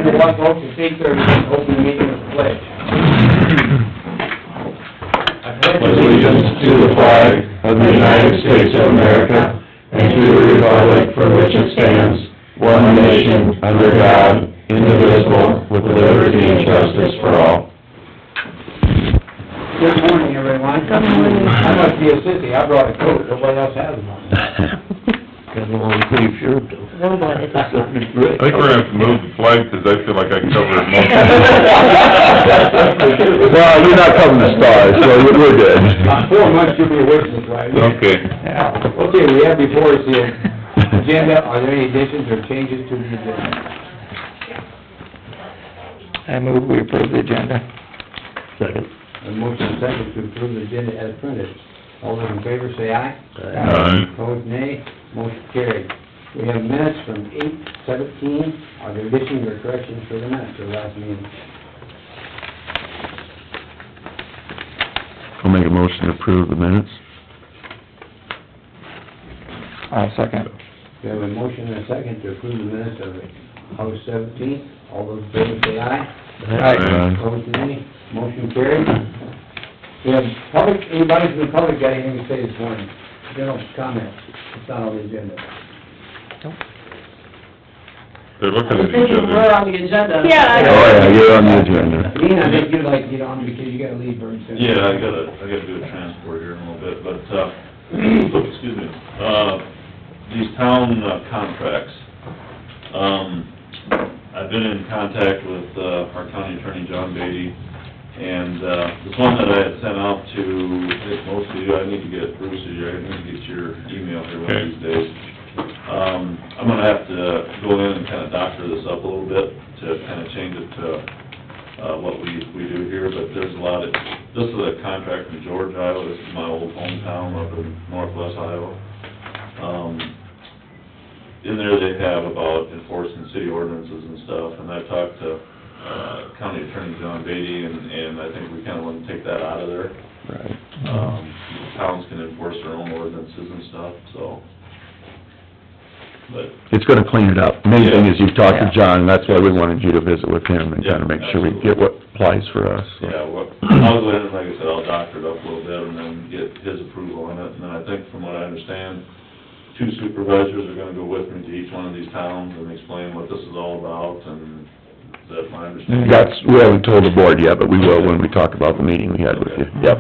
Number one, folks, it's 8:30, open the meeting with the pledge. I pledge allegiance to the flag of the United States of America and to the republic for which it stands, one nation, under God, indivisible, with liberty and justice for all. Good morning, everyone. Good morning. I must be a sissy, I brought a coat, nobody else has one. Got a long sleeve shirt. Oh, boy. I think we're gonna have to move the flag, 'cause I feel like I covered most of it. Well, you're not covering the stars, so we're good. 4 months you'll be away from the flag. Okay. Okay, we have before us the agenda. Are there any additions or changes to the agenda? I move we approve the agenda. Second. A motion second to approve the agenda as printed. All those in favor say aye. Aye. Opposed, nay. Motion carried. We have minutes from 8/17. Are there additions or corrections for the minutes of the last meeting? I'll make a motion to approve the minutes. I'll second. We have a motion and a second to approve the minutes of August 17th. All those in favor say aye. Aye. Opposed, nay. Motion carried. We have public, anybody from the public got anything to say this morning? General comments. It's not on the agenda. They're looking at each Thinking we're other. on the agenda. Yeah, I know. Oh, yeah, you're on the agenda. Dean, I think you'd like to get on because you gotta leave very soon. Yeah, I gotta do a transport here in a little bit, but, excuse me, these town contracts. I've been in contact with, our county attorney, John Beatty, and, this one that I had sent out to, I think most of you, I need to get Bruce, I need to get your email here one of these days. I'm gonna have to go in and kinda doctor this up a little bit to kinda change it to, what we do here, but there's a lot of, this is a contract from George, Iowa, this is my old hometown up in northwest Iowa. In there they have about enforcing city ordinances and stuff, and I talked to, County Attorney John Beatty, and I think we kinda wanna take that out of there. Right. Towns can enforce their own ordinances and stuff, so. But, It's gonna clean it up. Main thing is you've talked to Yeah. John, and that's why we wanted you to visit with him and kinda make sure we get what applies for us. yeah, well, I'll go ahead and, like I said, I'll doctor it up a little bit and then get his approval on it. And then I think from what I understand, 2 supervisors are gonna go with me to each one of these towns and explain what this is all about, and is that my understanding? We haven't told the board yet, but we will when we talk about the meeting we had with you. Yep,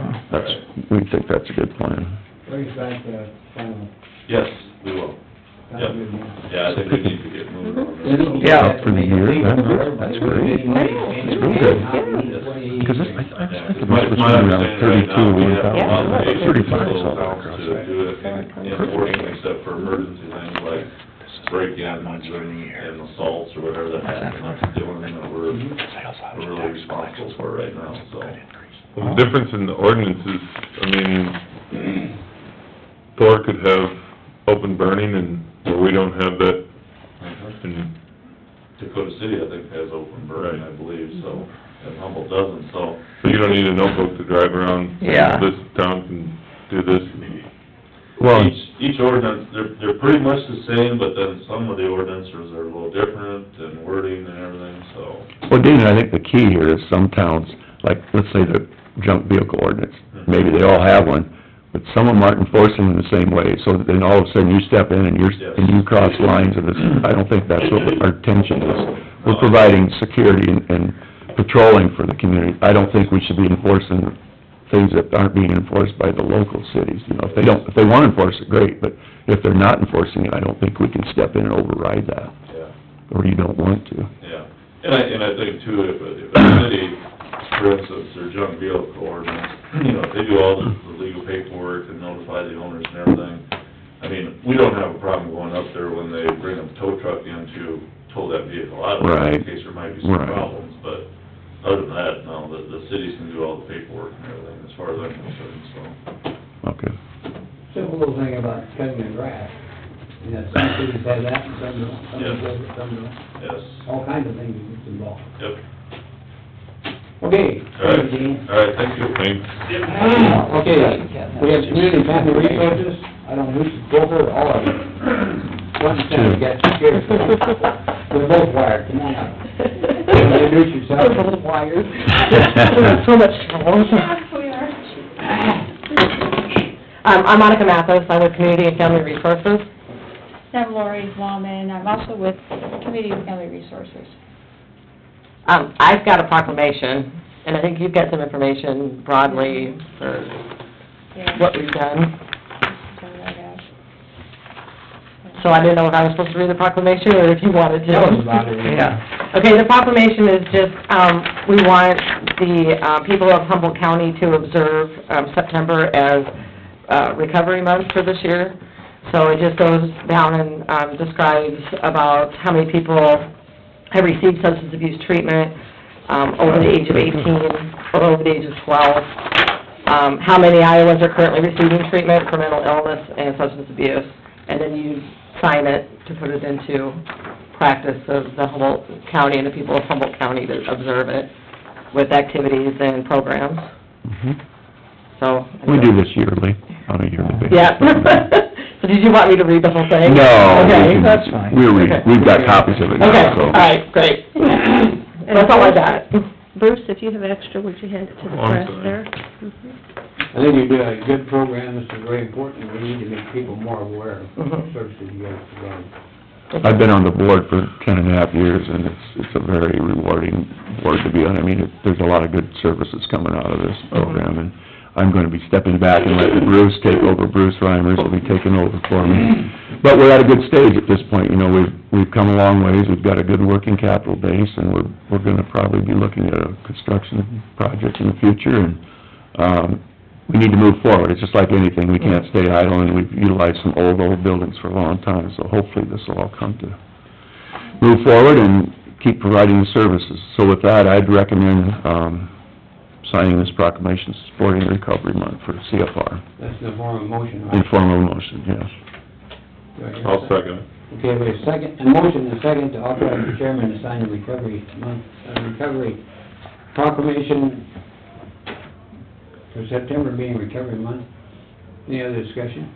we think that's a good plan. Bring us back to final. Yes, we will. Sounds good, man. Yeah, I think we need to get moving on this. Yeah, for the year, that's great. It's real good. Because I expect the most was around 32, 35, so. To do it in enforcement except for emergency things like break-ins and assaults or whatever that happens, that's the only thing that we're really responsible for right now, so. Well, the difference in the ordinances, I mean, Thor could have open burning and, where we don't have that, and, Dakota City, I think, has open burning, I believe, so, and Humboldt doesn't, so. so you don't need a notebook to drive around. Yeah. This town can do this. Well, Each ordinance, they're pretty much the same, but then some of the ordinances are a little different and wording and everything, so. well, Dean, I think the key here is some towns, like, let's say the junk vehicle ordinance, maybe they all have one, but some of them aren't enforcing in the same way, so then all of a sudden you step in and you cross lines of this, I don't think that's what our intention is. We're providing security and patrolling for the community. I don't think we should be enforcing things that aren't being enforced by the local cities, you know, if they want to enforce it, great, but if they're not enforcing it, I don't think we can step in and override that, Yeah. or you don't want to. Yeah, and I think too, if a city, for instance, their junk vehicle ordinance, you know, if they do all the legal paperwork and notify the owners and everything, I mean, we don't have a problem going up there when they bring a tow truck in to tow that vehicle out, Right. in case there might be some Right. problems, but other than that, no, the cities can do all the paperwork and everything, as far as I'm concerned, so. Okay. Simple little thing about cutting the grass. You know, some cities have that and some don't, some Yes. does it, some don't. Yes, All kinds of things that's involved. yep, Okay, all right, thank you, Dean. all right, thank you. Thanks. Okay, we have community family resources. I don't know who should go over all of them. One center, we got two chairs. We're both wired, come on up. introduce yourself. Those little wires. There's so much trouble. Yes, we are. I'm Monica Mathis, I'm with Community and Family Resources. I'm Lori Wallman, I'm also with Community and Family Resources. I've got a proclamation, and I think you've got some information broadly for Yeah. what we've done. So I have. So I didn't know if I was supposed to read the proclamation, or if you wanted to. Tell us about it. Yeah. Okay, the proclamation is just, we want the people of Humboldt County to observe September as recovery month for this year. So it just goes down and describes about how many people have received substance abuse treatment over the age of 18 or over the age of 12. How many Iowans are currently receiving treatment for mental illness and substance abuse. And then you sign it to put it into practice of the Humboldt County and the people of Humboldt County to observe it with activities and programs. Mhm. So. We do this yearly, on a yearly basis. Yeah. So did you want me to read the whole thing? No, we Okay. can- That's fine. we've got copies of it now, Okay, so. all right, great. That's all I got. Bruce, if you have extra, would you hand it to the Oh, I'm press sorry. there? I think you do a good program, this is very important, we need to make people more aware of the Mhm. services you guys provide. I've been on the board for 10.5 years, and it's a very rewarding board to be on. I mean, there's a lot of good services coming out of this program, and I'm gonna be stepping back and letting Bruce take over. Bruce Reimers will be taking over for me. But we're at a good stage at this point, you know, we've come a long ways, we've got a good working capital base, and we're gonna probably be looking at a construction project in the future, and, we need to move forward. It's just like anything, we can't stay idle, and we've utilized some old buildings for a long time, so hopefully this will all come to move forward and keep providing the services. So with that, I'd recommend, signing this proclamation supporting Recovery Month for CFR, That's in the form of motion, in right? form of motion, yes. Do I hear a I'll second it. Okay, we have a second, a motion and a second to authorize the chairman to sign the recovery month, recovery proclamation for September being recovery month. Any other discussion?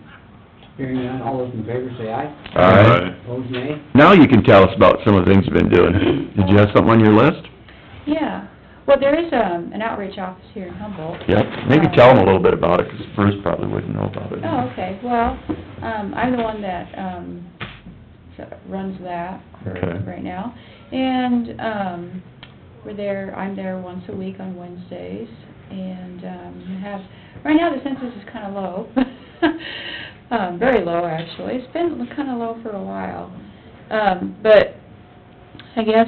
Hearing none, all those in favor say aye. Aye. Opposed, nay. Now you can tell us about some of the things you've been doing. Did you have something on your list? Yeah, well, there is an outreach office here in Humboldt. Yep, maybe tell them a little bit about it, 'cause Bruce probably wouldn't know about it. Oh, okay, well, I'm the one that, runs that for Okay. right now. And, I'm there once a week on Wednesdays, and, right now the census is kinda low. Very low, actually. It's been kinda low for a while. But I guess,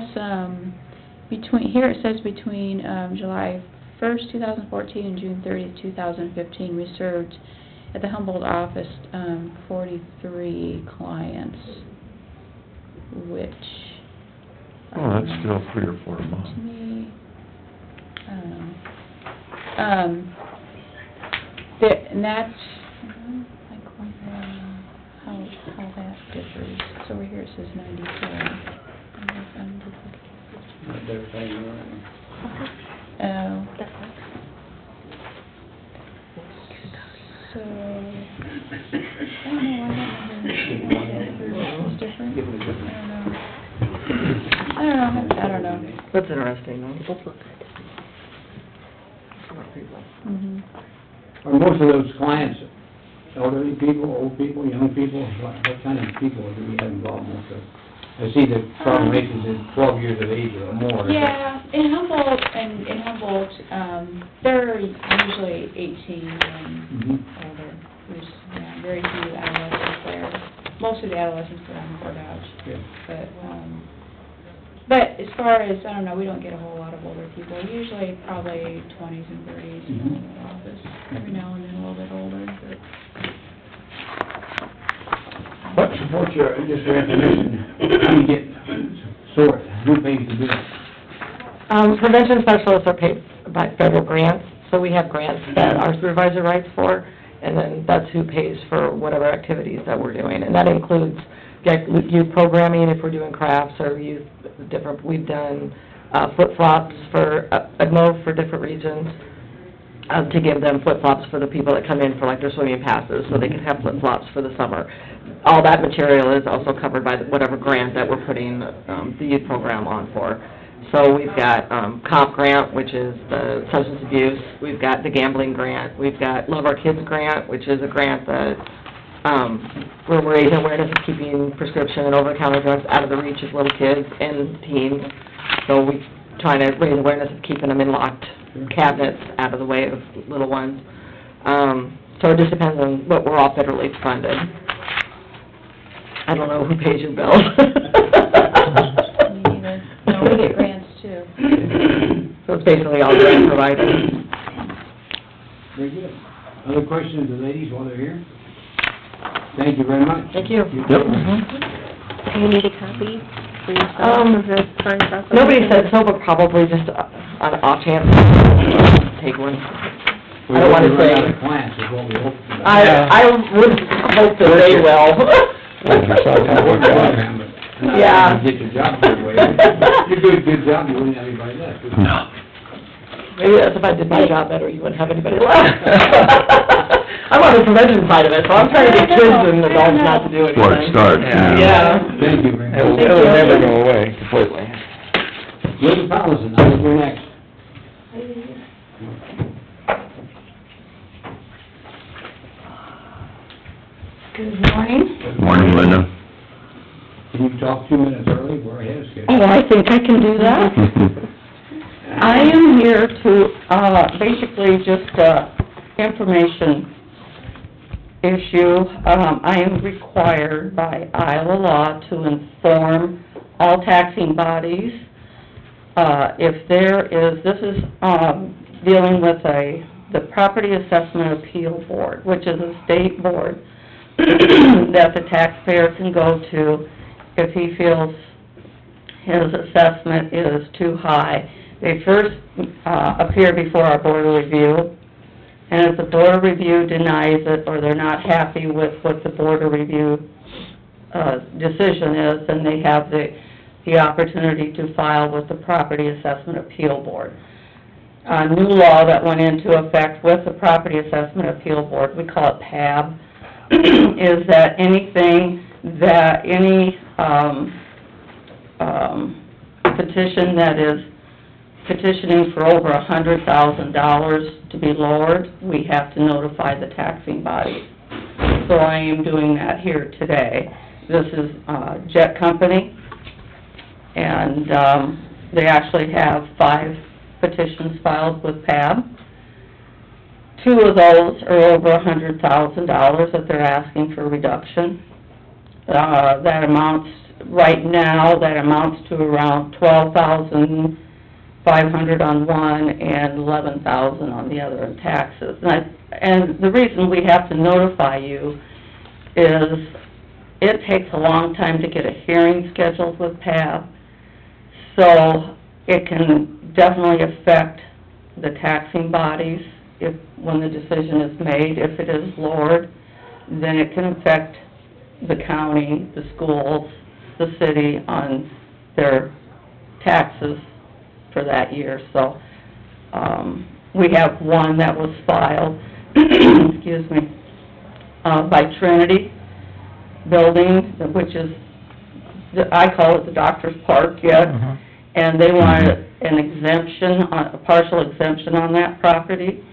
here it says between, July 1st, 2014 and June 30th, 2015, we served at the Humboldt office, 43 clients, which... Oh, that's still 3 or 4 a month. To me, I don't know. And that's, I wonder how that differs. So over here it says 94. Not everything, Oh. So, I don't know why that number is different. I don't know. That's interesting, though. Mhm. Are most of those clients elderly people, old people, young people? What kind of people do we have involved most of? I see the proclamations is 12 years of age or more. Yeah, in Humboldt, they're usually 18 and Mhm. older. There's, very few adolescents there. Most of the adolescents are on board out. Yeah. But as far as, I don't know, we don't get a whole lot of older people. Usually probably 20s and 30s in the office. Every now and then a little bit older, but... What supports your, just for information, how do you get source, who pays to do it? Prevention specialists are paid by federal grants, so we have grants that our supervisor writes for, and then that's who pays for whatever activities that we're doing. And that includes youth programming, if we're doing crafts or youth, we've done flip-flops for, for different reasons, to give them flip-flops for the people that come in for like their swimming passes, so they can have flip-flops for the summer. All that material is also covered by whatever grant that we're putting the youth program on for. So we've got, comp grant, which is the substance abuse, we've got the gambling grant, we've got Love Our Kids grant, which is a grant that, we're raising awareness of keeping prescription and over-the-counter drugs out of the reach of little kids and teens. So we trying to raise awareness of keeping them in locked cabinets out of the way of little ones. So it just depends on what we're all federally funded. I don't know who pays your bills. Me neither. No, we get grants too. So it's basically all grant provided. Very good. Other questions, the ladies, while they're here? Thank you very much. Thank you. Yep. Do you need a copy for yourself of the signed proclamation? Nobody said so, but probably just on an off chance, take one. I don't wanna say. We're out of class is what we hope. I would hope that they will. Yeah. Get your job that way. You do a good job, you wouldn't have anybody left. would you? No. Maybe that's if I did my job better, you wouldn't have anybody left. I'm on the prevention side of it, so I'm trying to get kids and adults not to do anything. Where it starts, Yeah. Thank you very much. It'll never go away completely. Little Powelson, I think you're next. Good morning. Morning, Linda. Can you talk 2 minutes early? We're ahead of schedule. Oh, I think I can do that. I am here to, basically just, information issue. I am required by Iowa law to inform all taxing bodies, if there is, this is, dealing with the Property Assessment Appeal Board, which is a state board that the taxpayer can go to if he feels his assessment is too high. They first appear before our Board of Review, and if the Board of Review denies it, or they're not happy with what the Board of Review decision is, then they have the opportunity to file with the Property Assessment Appeal Board. A new law that went into effect with the Property Assessment Appeal Board, we call it PAB, is that anything that, any petition that is petitioning for over $100,000 to be lowered, we have to notify the taxing body. So I am doing that here today. This is Jet Company, and they actually have 5 petitions filed with PAB. 2 of those are over $100,000 that they're asking for reduction. That amounts, right now, that amounts to around $12,500 on one and $11,000 on the other in taxes. And the reason we have to notify you is it takes a long time to get a hearing scheduled with PAB, so it can definitely affect the taxing bodies when the decision is made. If it is lowered, then it can affect the county, the schools, the city on their taxes for that year. So, we have one that was filed, excuse me, by Trinity Building, which is, I call it the Doctor's Park yet, and they wanted an exemption, a partial exemption on that property.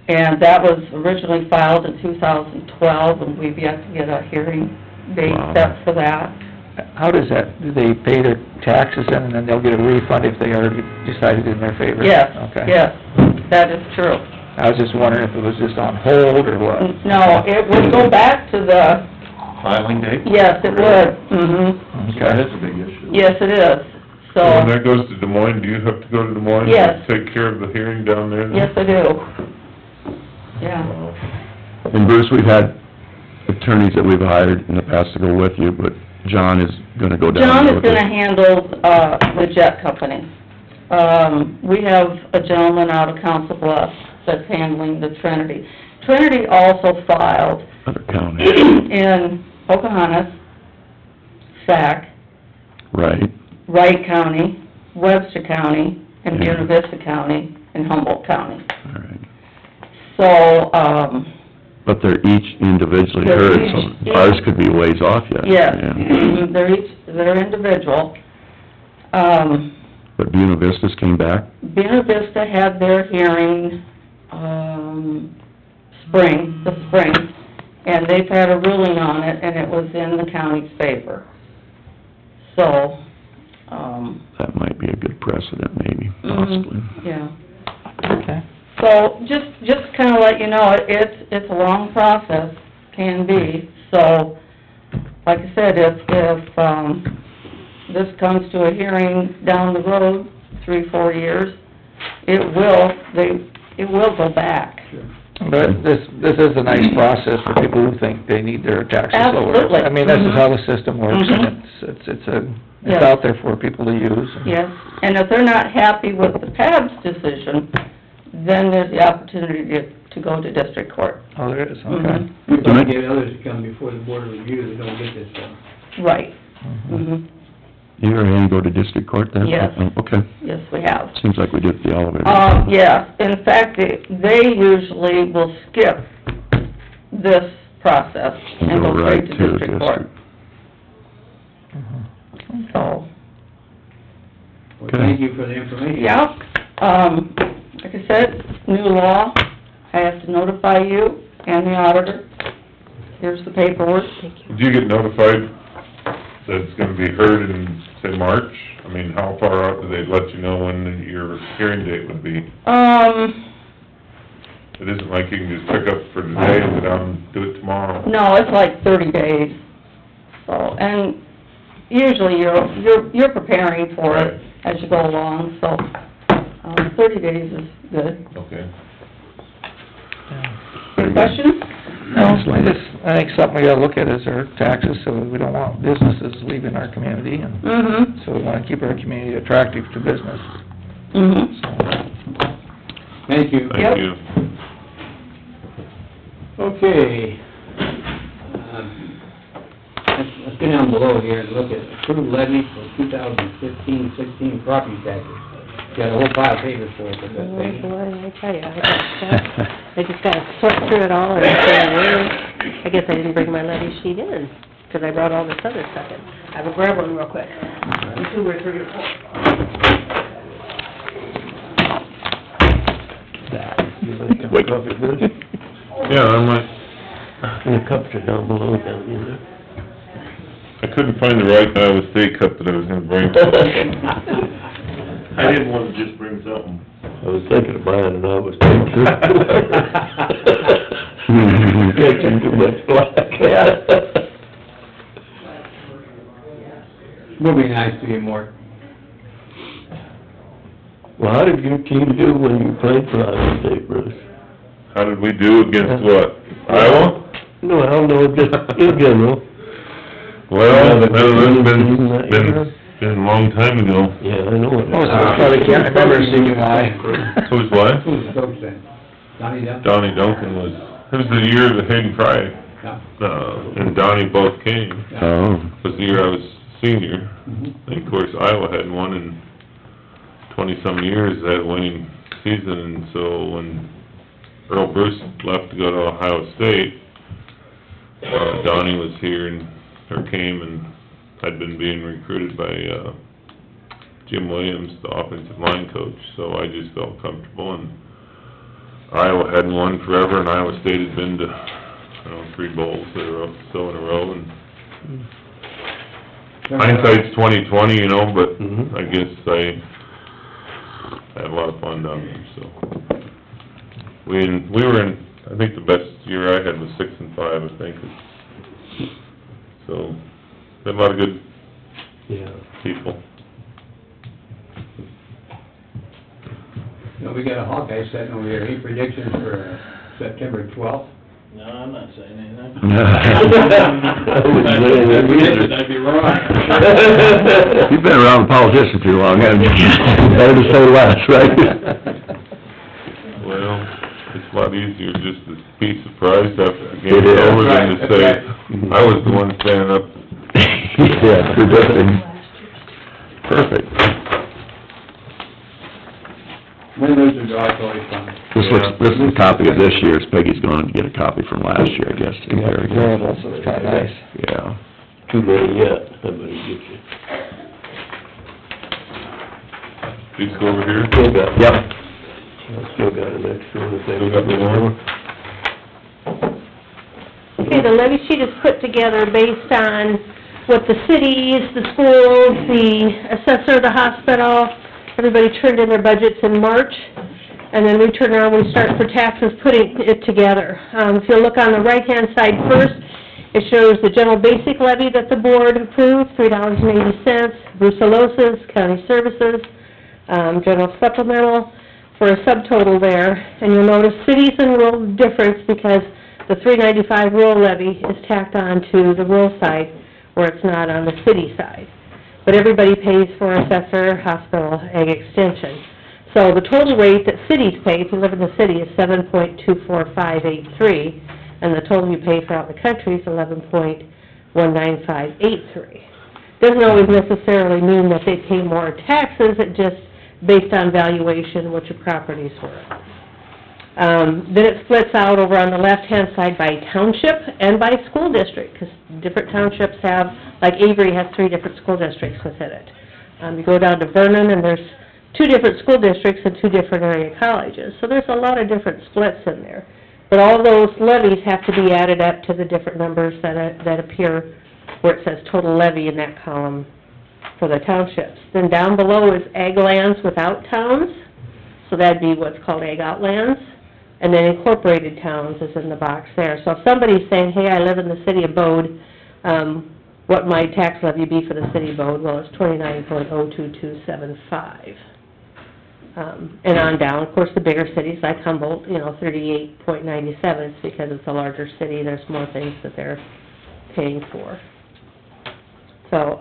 And that was originally filed in 2012, and we've yet to get a hearing date set for that. How does that, do they pay their taxes in and then they'll get a refund if they already decided in their favor? Yes, Okay. yes, that is true. I was just wondering if it was just on hold or what? No, it would go back to the, Filing date? yes, it would, That is a big issue. yes, it is, So when so, that goes to Des Moines, do you have to go to Des Moines? Yes. To take care of the hearing down there? then? yes, I do. Yeah, And Bruce, we've had attorneys that we've hired in the past to go with you, but John is gonna go down. John is with it. gonna handle, the Jet Company. We have a gentleman out of Council Bluffs that's handling the Trinity. Trinity also filed Other counties, in Pocahontas, Sac, right? Wright County, Webster County, and Yeah. Buena Vista County, and Humboldt County. All right. So, But they're each individually They're heard, each- so ours could be ways off yet. yes, Yeah. they're individual. But Buena Vistas came back? Buena Vista had their hearing, this spring, and they've had a ruling on it, and it was in the county's favor. So, That might be a good precedent, maybe, possibly. yeah. Okay. So, just kinda let you know, it's a long process, can be, so, like I said, if, this comes to a hearing down the road, 3-4 years, it will go back. But this is a nice process for people who think they need their taxes lowered. Absolutely. I mean, this is Mhm. how the system works, and Mhm. it's Yes. out there for people to use. Yes, and if they're not happy with the PAB's decision, then there's the opportunity to go to district court. Oh, there is, okay. Mhm. We're gonna get others to come before the board of review that don't get this done. Right. Mhm. Mhm. You ever had to go to district court then? Yes. Oh, okay. Yes, we have. Seems like we did at the elevator. Yeah, in fact, they usually will skip this process and go straight to district court. Mhm. So, Well, thank you for the information. yeah, like I said, new law, I have to notify you and the auditor. Here's the paperwork. Did you get notified that it's gonna be heard in, say, March? I mean, how far out do they let you know when your hearing date would be? It isn't like you can just pick up for today and go down and do it tomorrow. No, it's like 30 days, so, and usually you're preparing for it as you go along, so, 30 days is good. Okay. Any questions? No, I think something we gotta look at is our taxes, so we don't want businesses leaving our community, and Mm-hmm, so we wanna keep our community attractive to business, mm-hmm. so. Thank you. Yep. Thank you. Okay. Let's get down below here and look at approved levy for 2015-16 property taxes. Got a whole pile of papers for us, I bet, Oh, Peggy. boy, I tell you, I just gotta sort through it all and say, well, I guess I didn't bring my levy sheet in, 'cause I brought all this other stuff in. I will grab one real quick. 2 or 3 or 4. Yeah, I might, And the cups are down below down in there. I couldn't find the right Iowa State cup that I was gonna bring. I didn't wanna just bring something. I was thinking of buying an Iowa State catching too much black. Will be nice to you, Mort. Well, how did your team do when you played for Iowa State, Bruce? How did we do against what? Iowa? No, I don't know, just in general. Well, that's been a long time ago. Yeah, I know it. Oh, so I probably can't remember seeing why. Who's what? Who's the coach then? Donnie Dunn? Donnie Duncan was, it was the year that Hayden Fry, Yeah. and Donnie both came. Oh, It was the year I was senior. Mhm. And of course, Iowa hadn't won in 20-some years, they had a winning season, and so when Earl Bruce left to go to Ohio State, Donnie was here or came and had been being recruited by, Jim Williams, the offensive line coach, so I just felt comfortable, and Iowa hadn't won forever, and Iowa State had been to, I don't know, 3 bowls so in a row, and hindsight's 20/20, you know, but Mhm. I guess I had a lot of fun down there, so. We were in, I think the best year I had was 6-5, I think. So, had a lot of good Yeah. people. You know, we got a Hawkeye sitting over here, any predictions for September 12th? No, I'm not saying anything. I'd be wrong. You've been around politicians too long, haven't you? Better to say less, right? Well, it's a lot easier just to be surprised after the It game's is. over than to That's say, right. I was the one standing up. Yeah, predicting. Perfect. Win, lose, or draw, it's always fun. This is a copy of this year's, Peggy's going to get a copy from last year, I guess. too. Yeah, variable, so it's kinda nice. Yeah. Too many yet, somebody get you. Please go over here. Still got, Yep. I still got an extra one if they Still got the one? Okay, the levy sheet is put together based on what the cities, the schools, the assessor, the hospital, everybody turned in their budgets in March, and then we turn around, we start for taxes putting it together. If you look on the right-hand side first, it shows the general basic levy that the board approved, $3.80, brucellosis, county services, general supplemental, for a subtotal there. And you'll notice cities and rural difference because the $3.95 rural levy is tacked on to the rural side where it's not on the city side. But everybody pays for assessor, hospital, ag extension. So the total rate that cities pay, if you live in the city, is 7.24583, and the total you pay throughout the country is 11.19583. Doesn't always necessarily mean that they pay more taxes, it just based on valuation, what your property's worth. Then it splits out over on the left-hand side by township and by school district, because different townships have, like Avery has 3 different school districts within it. You go down to Vernon, and there's 2 different school districts and 2 different area colleges. So there's a lot of different splits in there. But all those levies have to be added up to the different numbers that appear where it says total levy in that column for the townships. Then down below is ag lands without towns, so that'd be what's called ag outlands. And then incorporated towns is in the box there. So if somebody's saying, hey, I live in the city of Bode, what my tax levy be for the city of Bode? Well, it's 29.02275. And on down, of course, the bigger cities like Humboldt, 38.97, it's because it's a larger city, there's more things that they're paying for. So,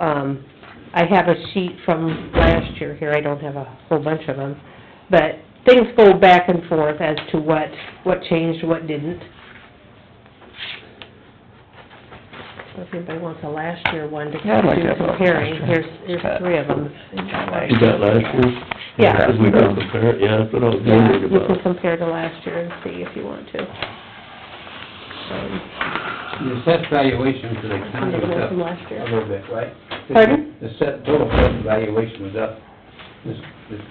I have a sheet from last year here, I don't have a whole bunch of them, but things go back and forth as to what changed, what didn't. So if anybody wants a last year one to Yeah, I'd like do to have a comparing, last year. here's 3 of them. You got last year? Yeah. Because we can compare it, yeah, that's what I was Yeah, wondering you can about. compare to last year and see if you want to. The assessed valuation for the county was up From last year. a little bit, right? Pardon? The total assessed valuation was up. This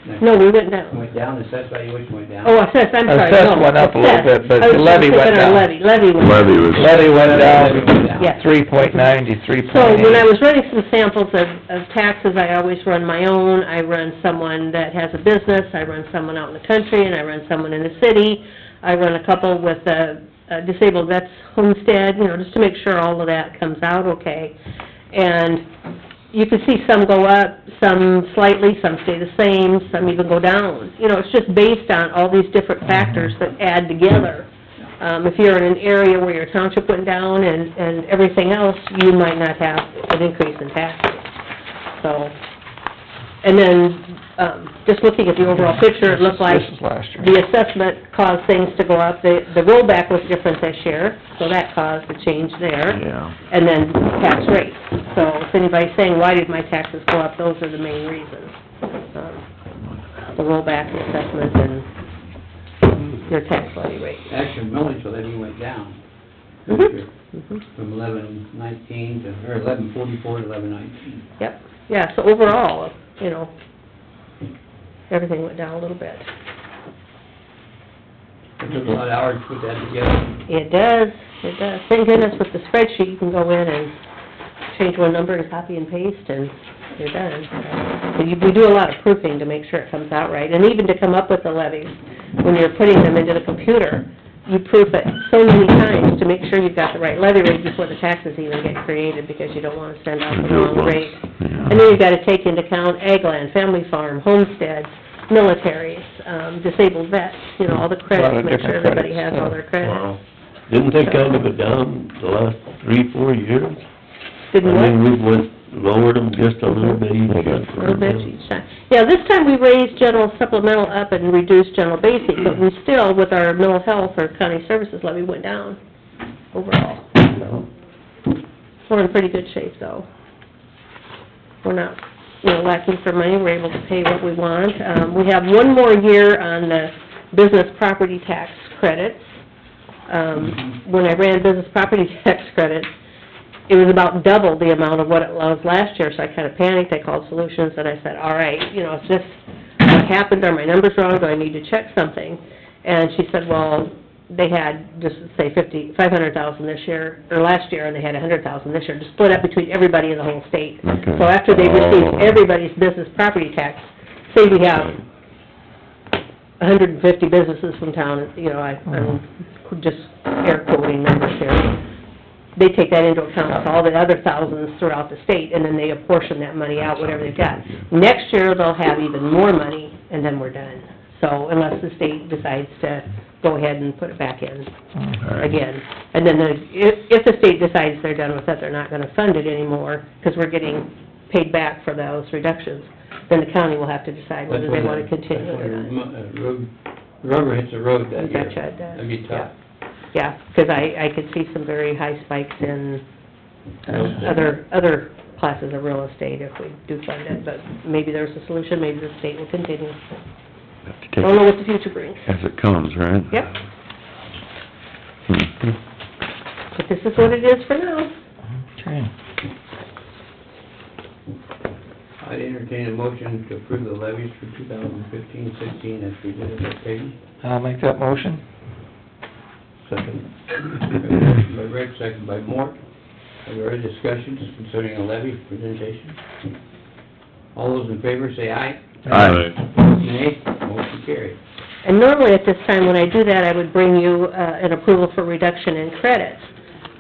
next... No, we went down. Went down, the assessed valuation went down? Oh, assessed, I'm sorry, Assessed no. went up a little bit, but I was the levy looking went at our down. Levy went down. Levy was... Levy went down Yes. 3.90 to 3.8. So when I was running some samples of taxes, I always run my own, I run someone that has a business, I run someone out in the country, and I run someone in the city. I run a couple with a disabled vets homestead, just to make sure all of that comes out okay. And you can see some go up, some slightly, some stay the same, some even go down. It's just based on all these different factors that add together. If you're in an area where your township went down and everything else, you might not have an increase in taxes. So, and then, just looking at the overall picture, it looked like This is last year. the assessment caused things to go up. The rollback was different this year, so that caused a change there. Yeah. And then tax rates. So if anybody's saying, why did my taxes go up, those are the main reasons. The rollback, the assessment, and your tax levy rate. Actually, millage levy went down this Mhm. year, from 11.19 to, or 11.44 to 11.19. Yep, yeah, so overall, everything went down a little bit. It took a lot of hours to put that together. It does. Thank goodness with the spreadsheet, you can go in and change one number and copy and paste, and you're done. So we do a lot of proofing to make sure it comes out right, and even to come up with the levies, when you're putting them into the computer, you proof it so many times to make sure you've got the right levy rate before the taxes even get created, because you don't want to send out the wrong rate. Yeah. And then you've got to take into account ag land, family farm, homesteads, militaries, disabled vets, all the credits, make sure different everybody has credits, all their credits. Wow. Didn't they kind of go down the last 3-4 years? Didn't I what? mean, we lowered them just a little bit each time. A little bit each time. Yeah, this time we raised general supplemental up and reduced general basic, but we still, with our mental health or county services levy, went down overall. So, we're in pretty good shape, though. We're not, lacking for money, we're able to pay what we want. We have one more year on the business property tax credits. When I ran business property tax credits, it was about double the amount of what it was last year, so I kind of panicked. I called Solutions and I said, all right, it's just much happened? Are my numbers wrong? Do I need to check something? And she said, well, they had, just say $500,000 this year, or last year, and they had $100,000 this year, to split up between everybody in the whole state. Okay. So after they received everybody's business property tax, say we have 150 businesses from town, you know, I'm just air quoting numbers here. They take that into account with all the other thousands throughout the state, and then they apportion that money out, whatever they've got. Next year, they'll have even more money, and then we're done. So, unless the state decides to go ahead and put it back in again. And then if the state decides they're done with it, they're not gonna fund it anymore, because we're getting paid back for those reductions, then the county will have to decide whether they wanna continue or not. Rubber hits the road that year. Betcha it does. That'd be tough. Yeah, because I could see some very high spikes in other classes of real estate if we do fund it, but maybe there's a solution, maybe the state will continue. Have to take Don't know it what the future brings. as it comes, right? Yep, Hmm. but this is what it is for now. Okay. I'd entertain a motion to approve the levies for 2015-16 as presented by Peggy. I'll make that motion. Second. Motion by Rick, second by Mort. Are there any discussions concerning a levy presentation? All those in favor say aye. Aye. Nay. Motion carried. And normally at this time, when I do that, I would bring you an approval for reduction in credits.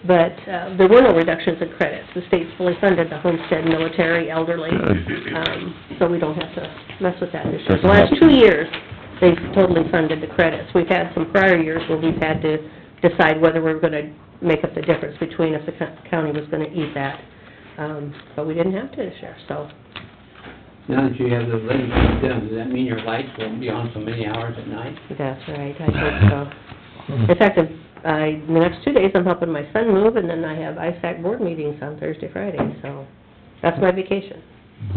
But there were no reductions in credits. The state's fully funded the homestead, military, elderly, so we don't have to mess with that this year. The last 2 years, they've totally funded the credits. We've had some prior years where we've had to decide whether we're gonna make up the difference between if the county was gonna eat that. But we didn't have to this year, so. Now that you have those levies done, does that mean your lights won't be on so many hours at night? That's right, I hope so. In fact, in the next 2 days, I'm helping my son move, and then I have ISAC board meetings on Thursday, Friday, so that's my vacation.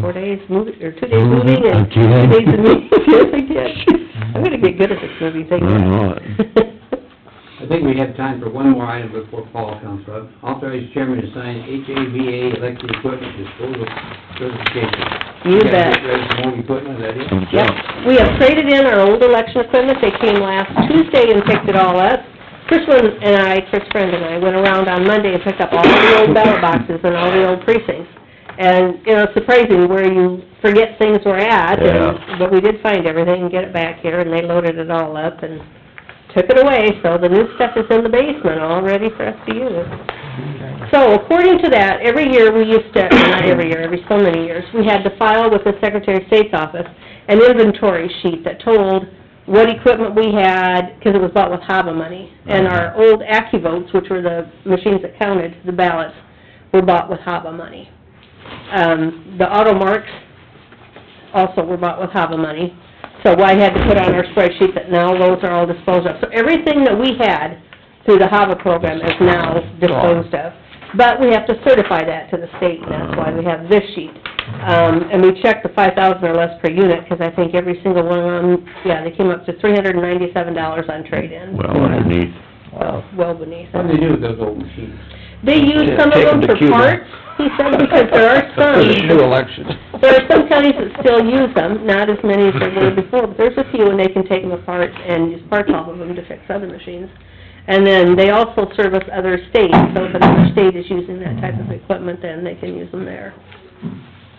4 days moving, or 2 days moving, and 2 days of meetings. Yes, I did. I'm gonna get good at this moving thing. I know it. I think we have time for one more item before Paul comes up. Authorize chairman to sign HAVA electric equipment disposal certification. You bet. Get ready for more equipment, is that it? Yep, we have traded in our old election equipment, they came last Tuesday and picked it all up. Chris Friend and I, went around on Monday and picked up all the old ballot boxes and all the old precincts. And, you know, it's surprising where you forget things were at, but we did find everything and get it back here, and they loaded it all up and took it away, so the new stuff is in the basement, all ready for us to use. So, according to that, every year we used to, not every year, every so many years, we had to file with the Secretary of State's office an inventory sheet that told what equipment we had, because it was bought with HAVA money. And our old AccuVotes, which were the machines that counted the ballots, were bought with HAVA money. The auto marks also were bought with HAVA money. So I had to put on our spreadsheet that now those are all disposed of. So everything that we had through the HAVA program is now disposed of. But we have to certify that to the state, and that's why we have this sheet. And we checked the 5,000 or less per unit, because I think every single one of them, they came up to $397 on trade-in. Well underneath. Well beneath. What do they do with those old machines? They use some of them for parts, he said, because there are some. New election. There are some counties that still use them, not as many as there were before, but there's a few, and they can take them apart and use parts off of them to fix other machines. And then they also service other states, so if another state is using that type of equipment, then they can use them there.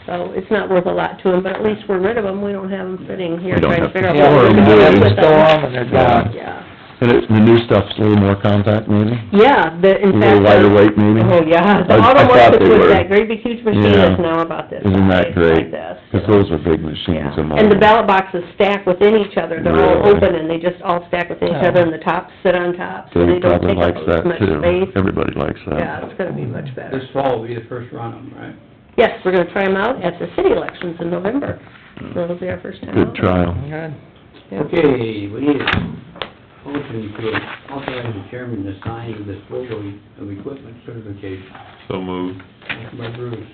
So it's not worth a lot to them, but at least we're rid of them, we don't have them sitting here We don't trying to have figure out to what we're store gonna them. do with Store them. them and they're gone. Yeah. And the new stuff's a little more compact, maybe? Yeah, A in fact... little lighter weight, maybe? Oh, yeah, the I auto thought market they with were. that great big huge machine Yeah. is now about this. Isn't that size, great? like this, Because you know. those are big machines. Yeah. And the ballot boxes stack within each other, they're all Really? open and they just all stack within each other and the tops sit on top, so Dave they don't probably take up likes as that much too. space. Everybody likes that. Yeah, it's gonna be much better. This fall will be the first run of them, right? Yes, we're gonna try them out at the city elections in November, so it'll be our first time out. Good trial. Good. Yeah. Okay, we need a motion to authorize the chairman to sign the disposal of equipment certification. So moved. Motion by Bruce.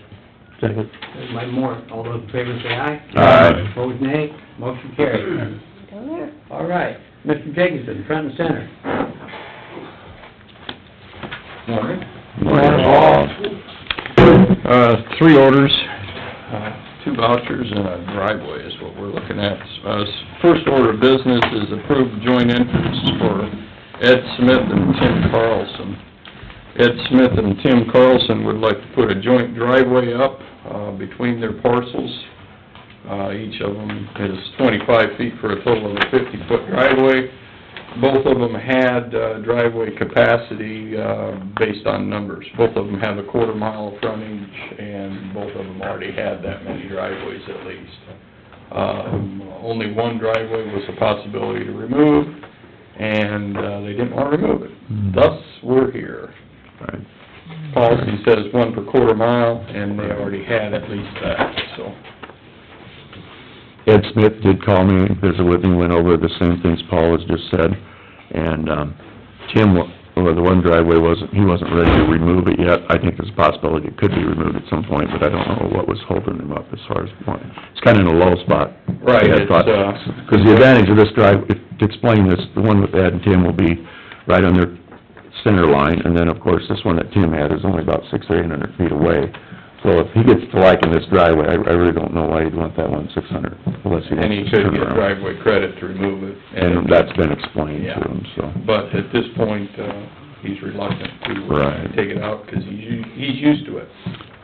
Second. Second by Mort. All those in favor say aye. Aye. Opposed, nay. Motion carried. Down there. All right, Mr. Jacobson, front and center. Morning. Three orders, 2 vouchers and a driveway is what we're looking at. First order of business is approved joint entrance for Ed Smith and Tim Carlson. Ed Smith and Tim Carlson would like to put a joint driveway up between their parcels. Each of them is 25 feet for a total of a 50-foot driveway. Both of them had driveway capacity based on numbers. Both of them have a quarter-mile frontage, and both of them already had that many driveways at least. Only one driveway was a possibility to remove, and they didn't want to remove it. Thus, we're here. Right. Policy says 1 per quarter mile, and they already had at least that, so. Ed Smith did call me, visit with me, went over the same things Paul has just said, and, Tim, well, the one driveway he wasn't ready to remove it yet. I think there's a possibility it could be removed at some point, but I don't know what was holding him up as far as, it's kinda in a low spot. Right, it's, Because the advantage of this drive, to explain this, the one with Ed and Tim will be right on their center line, and then, of course, this one that Tim had is only about 600 or 800 feet away. So if he gets to liking this driveway, I really don't know why he'd want that one 600, unless he and wants he to could turn get around. driveway credit to remove it. And that's been explained to him, so. But at this point, he's reluctant to Right. take it out, because he's used to it.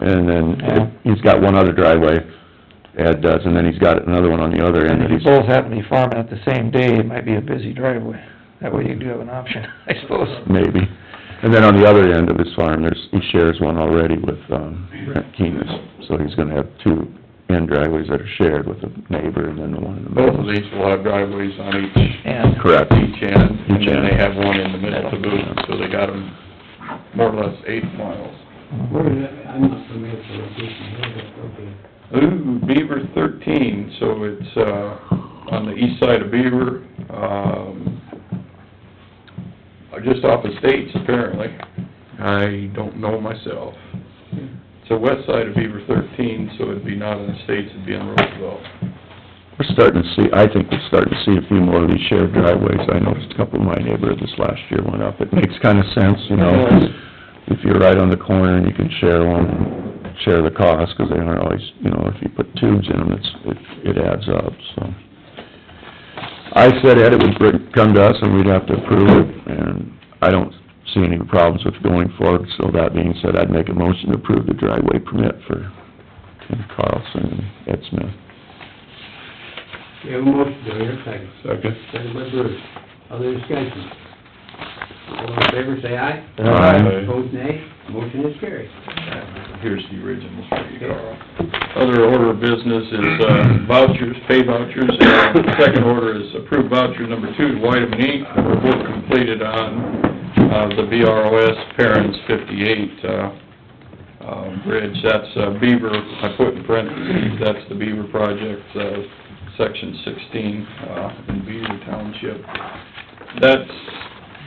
And then, he's got one other driveway, Ed does, and then he's got another one on the other end that And if he's... you both happen to be farming at the same day, it might be a busy driveway. That way you do have an option, I suppose. Maybe. And then on the other end of his farm, he shares one already with, Brent Keenest, so he's gonna have 2 end driveways that are shared with a neighbor, and then the one in the middle. Both of these will have driveways on each And Correct. end, and Each then end. they have one in the middle to boot, so they got them more or less 8 miles. Where is that? I'm not familiar with the location, where is that located? Ooh, Beaver 13, so it's, on the east side of Beaver, just off of States, apparently. I don't know myself. It's the west side of Beaver 13, so it'd be not on the States, it'd be on Roosevelt. We're starting to see, I think we're starting to see a few more of these shared driveways. I noticed a couple of my neighborhoods this last year went up. It makes kinda sense, you know, if you're right on the corner and you can share one, and share the cost, 'cause they aren't always, you know, if you put tubes in them, it adds up, so. I said, Ed, it would come to us and we'd have to approve it, and I don't see any problems with going forward, so that being said, I'd make a motion to approve the driveway permit for Tim Carlson and Ed Smith. We have a motion, do we have a second? Second. Second by Bruce. Other discussion? All in favor, say aye. Aye. Opposed, nay. Motion is carried. Here's the originals for you, Carl. Other order of business is vouchers, pay vouchers. Second order is approved voucher number 2 to Whiteman Inc. Report completed on the BROS Perrins 58 bridge. That's Beaver, I put in parentheses, that's the Beaver project, section 16 in Beaver Township. That's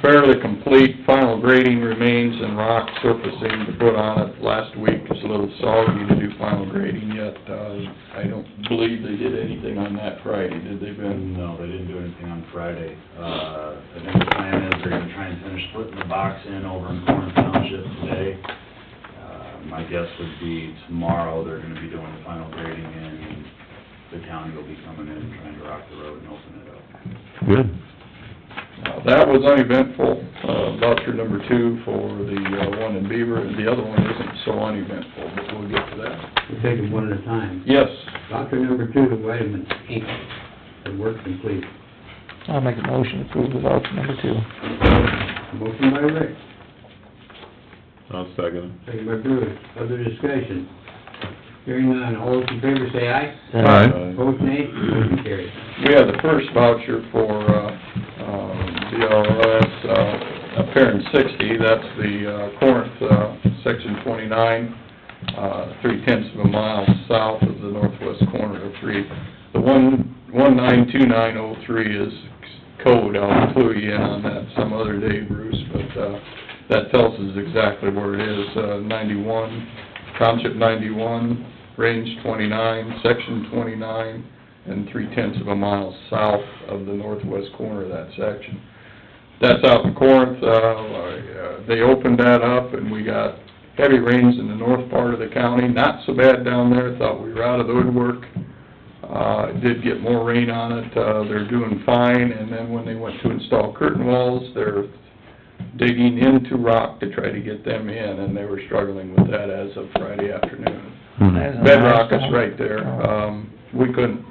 fairly complete. Final grading remains and rock surfacing to put on it. Last week was a little soggy to do final grading yet. I don't believe they did anything on that Friday, did they, Ben? No, they didn't do anything on Friday. I think the plan is they're gonna try and finish putting the box in over in Corn Township today. My guess would be tomorrow they're gonna be doing the final grading, and the county will be coming in and trying to rock the road and open it up. Good. That was uneventful, voucher number 2 for the one in Beaver, and the other one isn't so uneventful, but we'll get to that. We'll take them one at a time. Yes. Voucher number 2 to Whiteman Inc. for work complete. I'll make a motion to approve the voucher number 2. Motion by Rick, I'll second. second by Bruce. Other discussion? Hearing none, all those in favor say aye. Aye. Opposed, nay. Motion carried. We have the first voucher for, BRS, Perrin 60, that's the, Corinth, section 29, 3/10 of a mile south of the northwest corner of 3. The 192903 is code, I'll clue you in on that some other day, Bruce, but, that tells us exactly where it is, 91, Township 91, range 29, section 29, and 3/10 of a mile south of the northwest corner of that section. That's out in Corinth. They opened that up, and we got heavy rains in the north part of the county, not so bad down there, thought we were out of the woodwork. It did get more rain on it, they're doing fine, and then when they went to install curtain walls, they're digging into rock to try to get them in, and they were struggling with that as of Friday afternoon. Bedrock is right there. We couldn't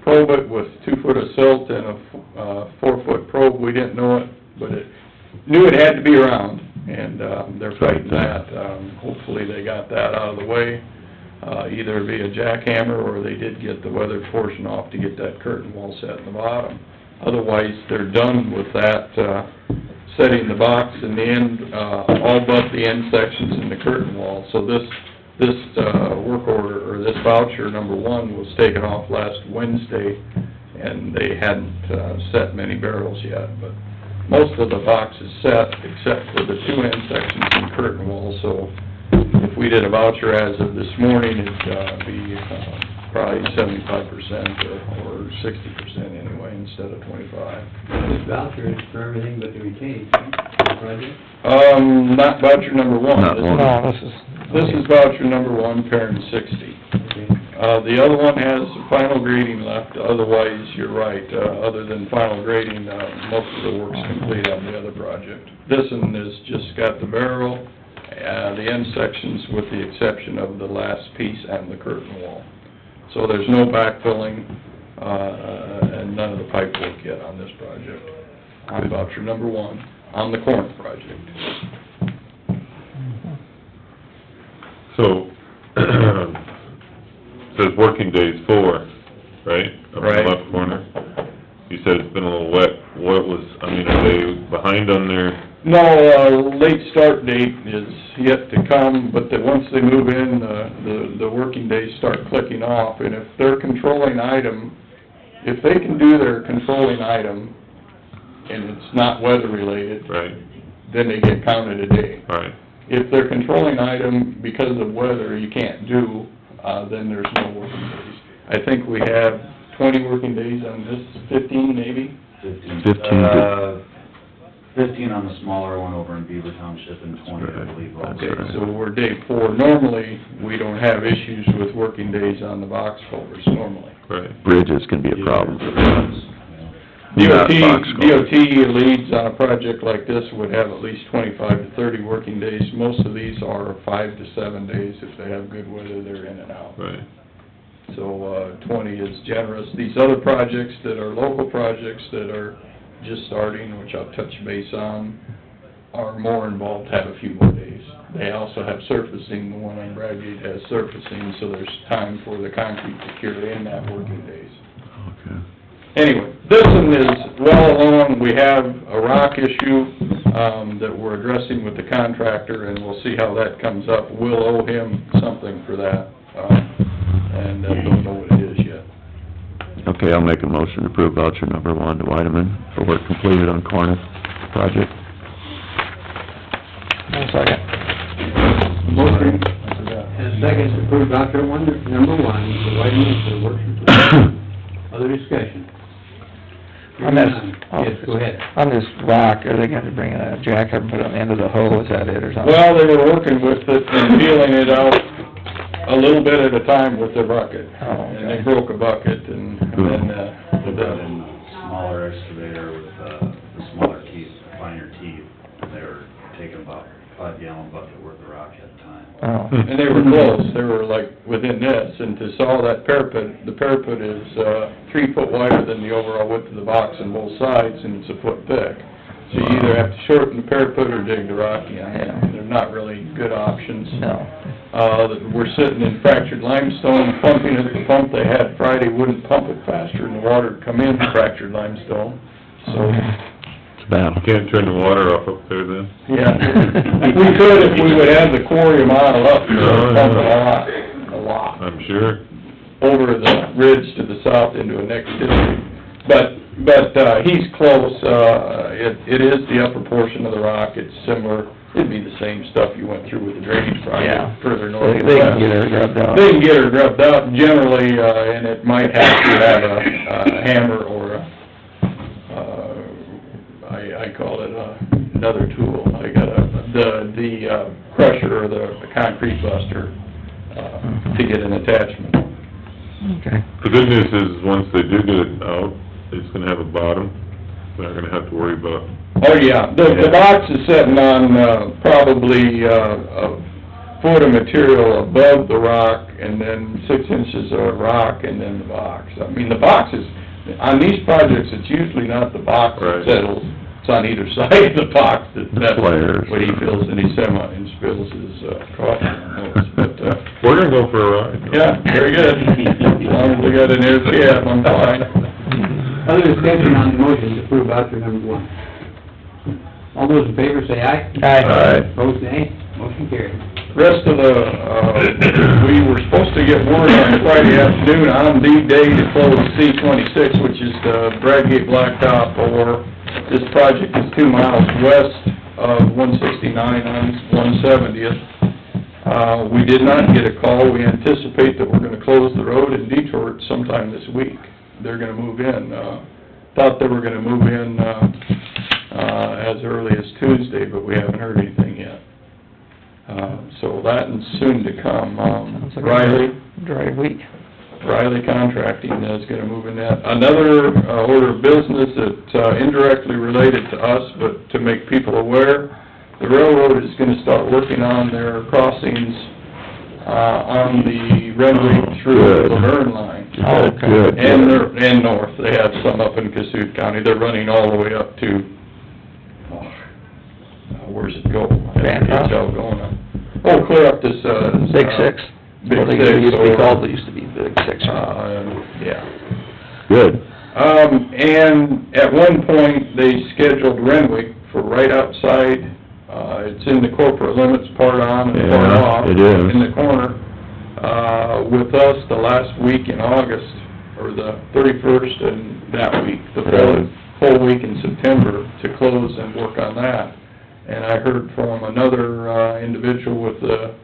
probe it with 2 foot of silt and a 4-foot probe. We didn't know it, but it knew it had to be around, and they're fighting that. Hopefully they got that out of the way, either via jackhammer or they did get the weathered portion off to get that curtain wall set in the bottom. Otherwise, they're done with that, setting the box in the end, all but the end sections in the curtain wall. So this work order, or this voucher number 1 was taken off last Wednesday, and they hadn't set many barrels yet, but most of the box is set, except for the 2 end sections and curtain wall. So if we did a voucher as of this morning, it'd be probably 75% or 60% anyway, instead of 25%. This voucher is for everything but the retained, project? Not voucher number 1. Not one. No, This is voucher number 1, parent 60. The other one has final grading left, otherwise, you're right, other than final grading, most of the work's complete on the other project. This one has just got the barrel, the end sections with the exception of the last piece and the curtain wall. So there's no backfilling, and none of the pipe work yet on this project, on voucher number 1, on the Corinth project. So, says working days 4, right? Up in Right. the left corner. You said it's been a little wet. What was, I mean, are they behind on their, No, late start date is yet to come, but that once they move in, the working days start clicking off, and if their controlling item, if they can do their controlling item, and it's not weather related, right, then they get counted a day. right, If their controlling item, because of weather, you can't do, then there's no working days. I think we have 20 working days on this, 15 maybe? 15. 15 on the smaller one over in Beaver Township and 20, I believe, also. Okay, so we're day 4. Normally, we don't have issues with working days on the box culverts, normally. right. Bridges can be a problem. DOT, Not box culverts. DOT leads on a project like this would have at least 25 to 30 working days. Most of these are 5 to 7 days. If they have good weather, they're in and out. Right. So, 20 is generous. These other projects that are local projects that are just starting, which I'll touch base on, are more involved, have a few more days. They also have surfacing. The one on Bradgate has surfacing, so there's time for the concrete to cure in that working days. Okay. Anyway, this one is well along. We have a rock issue, that we're addressing with the contractor, and we'll see how that comes up. We'll owe him something for that, and don't know what it is yet. Okay, I'll make a motion to approve voucher number 1 to Weideman for work completed on Corinth project. One second. Motion, and second to approve voucher number 1, to Whiteman for work completed. Other discussion? On this, Yes, go ahead. on this rock, are they gonna bring a jacker and put it on the end of the hoe, is that it, or something? Well, they were working with it and feeling it out a little bit at a time with their bucket. Oh, And they okay. broke a bucket, and then, Put that in a smaller excavator with, the smaller teeth, finer teeth. They were taking about 5-gallon bucket worth of rock at a time. Oh. and they were close, they were like within this, and to saw that parapet, the parapet is, 3 foot wider than the overall width of the box on both sides, and it's a foot thick. So you either have to shorten the parapet or dig the rock in. They're not really good options. No. We're sitting in fractured limestone, pumping it. The pump they had Friday wouldn't pump it faster, and the water would come in fractured limestone. So, It's a battle. Can't turn the water off up there then? yeah, we could if we would have the quarry model up, pump a lot, I'm sure. over the ridge to the south into a next district. But he's close, it is the upper portion of the rock, it's similar, it'd be the same stuff you went through with the drainage Yeah. project further So north. they can get her grubbed out. They can get her grubbed out generally, and it might have to have a hammer or I call it another tool. I got a the crusher or the concrete buster, to get an attachment. Okay. The good news is, once they do get it out, it's gonna have a bottom, they're not gonna have to worry about. Oh, yeah, the box is sitting on, probably, a foot of material above the rock, and then 6 inches of rock, and then the box. I mean, the box is, on these projects, it's usually not the box that settles, it's on either side of the box that settles what he feels, and he spills his, coffee on those, but, We're gonna go for a ride. yeah, very good. As long as we got an air cab, I'm fine. Other discussion on the motion to approve voucher number 1. All those in favor say aye. Aye. Opposed, nay. Motion carried. Rest of the, we were supposed to get word on Friday afternoon on the day to close C-26, which is the Bradgate Blacktop, or this project is 2 miles west of 169 on 170th. We did not get a call. We anticipate that we're gonna close the road in Detroit sometime this week. They're gonna move in, thought they were gonna move in, as early as Tuesday, but we haven't heard anything yet. So that is soon to come. Sounds like a Riley dry week. Riley Contracting is gonna move in that. Another, order of business that, indirectly related to us, but to make people aware, the railroad is gonna start working on their crossings, on the Renwick through the Laverne line. Oh, okay. Good. And north, they have some up in Cassuth County, they're running all the way up to, where's it go? Bancroft? Oh, clear up this, Big Six. Big Well, they Six, used to be or- called, they used to be Big Six. yeah. Good. And at one point, they scheduled Renwick for right outside, it's in the corporate limits, part on and part Yeah, off. it is. In the corner, with us the last week in August, or the 31st and that week, the full week in September, to close and work on that. And I heard from another, individual with the,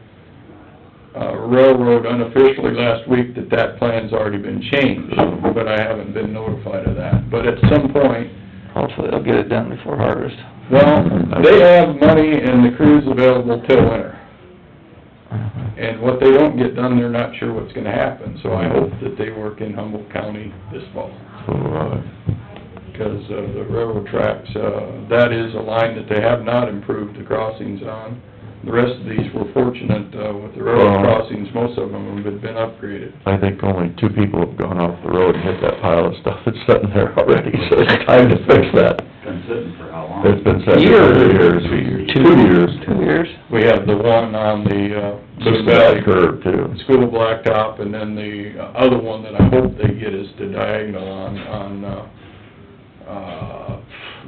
railroad unofficially last week that plan's already been changed, but I haven't been notified of that. But at some point, Hopefully they'll get it done before harvest. well, they have money and the crew's available till winter. And what they don't get done, they're not sure what's gonna happen, so I hope that they work in Humboldt County this fall. Because of the railroad tracks, that is a line that they have not improved the crossings on. The rest of these were fortunate, with the railroad crossings, most of them have been upgraded. I think only 2 people have gone off the road and hit that pile of stuff that's sitting there already, so it's time to fix that. Been sitting for how long? It's been sitting there for years. 2 years. 2 years? We have the one on the, Blue Valley curve too. School Blacktop, and then the other one that I hope they get is the diagonal on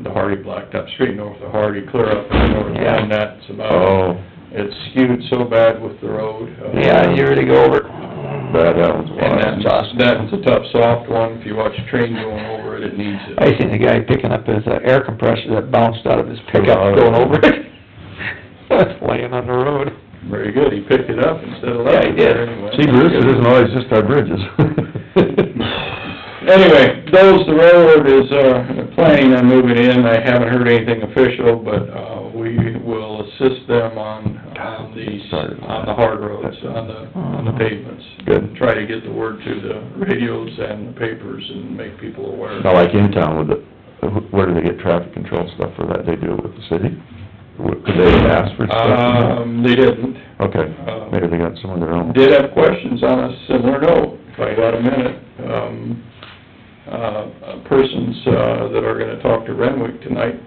the Hardy Blacktop, straight north of Hardy, clear up to the north end, that's about, it's skewed so bad with the road. Yeah, you really go over it. That one's And that's a tough, soft one, if you watch a train going over it, it needs it. I seen a guy picking up his air compressor that bounced out of his pickup going over it. It's laying on the road. Very good, he picked it up instead of Yeah, left he it did. there anyway. See, Bruce, it isn't always just our bridges. Anyway, the railroad is, planning on moving in, I haven't heard anything official, but, we will assist them on the hard roads, on the pavements. Good. Try to get the word to the radios and the papers and make people aware. Now, like in town with the, where do they get traffic control stuff for that? They do it with the city? Could they ask for stuff? They didn't. Okay, maybe they got some of their own. Did have questions on a similar note, if I got a minute. Persons, that are gonna talk to Renwick tonight,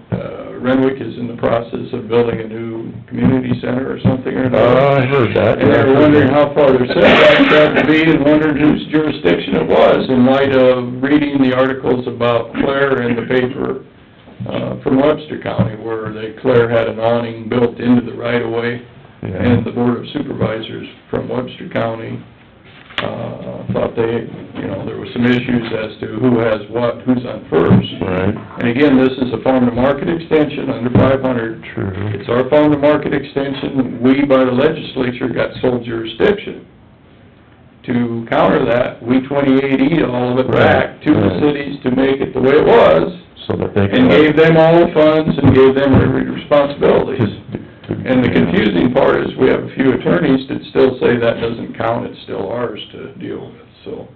Renwick is in the process of building a new community center or something or another. I heard that. And they were wondering how far their setbacks had to be, and wondering whose jurisdiction it was, in light of reading the articles about Clare in the paper, from Webster County, where Clare had an awning built into the right-of-way, and the Board of Supervisors from Webster County, thought there were some issues as to who has what, who's on first. Right. And again, this is a farm-to-market extension under 500. True. It's our farm-to-market extension. We, by the legislature, got sole jurisdiction. To counter that, we 28E'd all of it back to the cities to make it the way it was, So that they can... and gave them all the funds and gave them every responsibilities. To And the confusing part is, we have a few attorneys that still say that doesn't count, it's still ours to deal with, so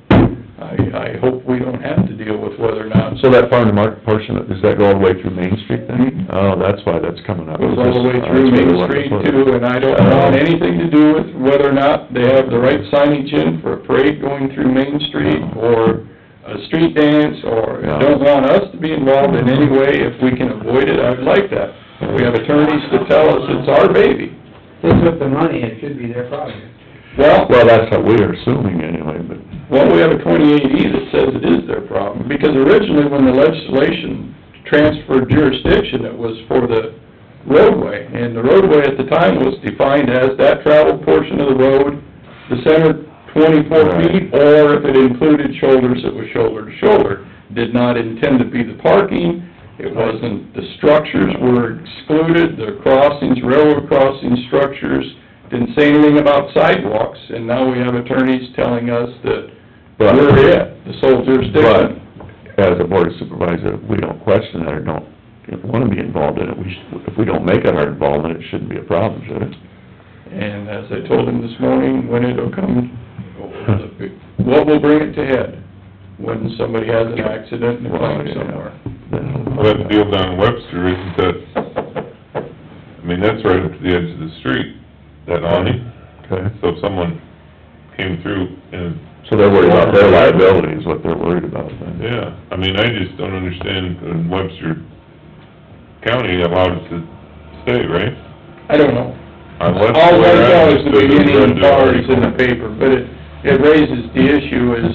I hope we don't have to deal with whether or not... So that farm to market portion, does that go all the way through Main Street then? Oh, that's why that's coming up. Goes all the way through Main Street too, and I don't want anything to do with whether or not they have the right signage in for a parade going through Main Street, or a street dance, or I don't want us to be involved in any way. If we can avoid it, I'd like that. We have attorneys to tell us it's our baby. They took the money, it should be their problem. Well, that's what we are assuming anyway, but... Well, we have a 28E that says it is their problem, because originally when the legislation transferred jurisdiction, it was for the roadway, and the roadway at the time was defined as that traveled portion of the road, the center 24 feet, or if it included shoulders, it was shoulder to shoulder. Did not intend to be the parking, it wasn't, the structures were excluded, the crossings, railroad crossing structures, didn't say anything about sidewalks, and now we have attorneys telling us that we're it, the sole jurisdiction. But, as a board of supervisor, we don't question that or don't wanna be involved in it, if we don't make it our involvement, it shouldn't be a problem, should it? And as I told him this morning, when it'll come, what will bring it to head? When somebody has an accident and a claim somewhere. Well, that deal down in Webster, isn't that, I mean, that's right up to the edge of the street, that awning. Okay. So if someone came through and... So they're worried about their liability is what they're worried about then? Yeah, I mean, I just don't understand, in Webster County allowed it to stay, right? I don't know. Unless... All I know is the beginning part is in the paper, but it raises the issue is,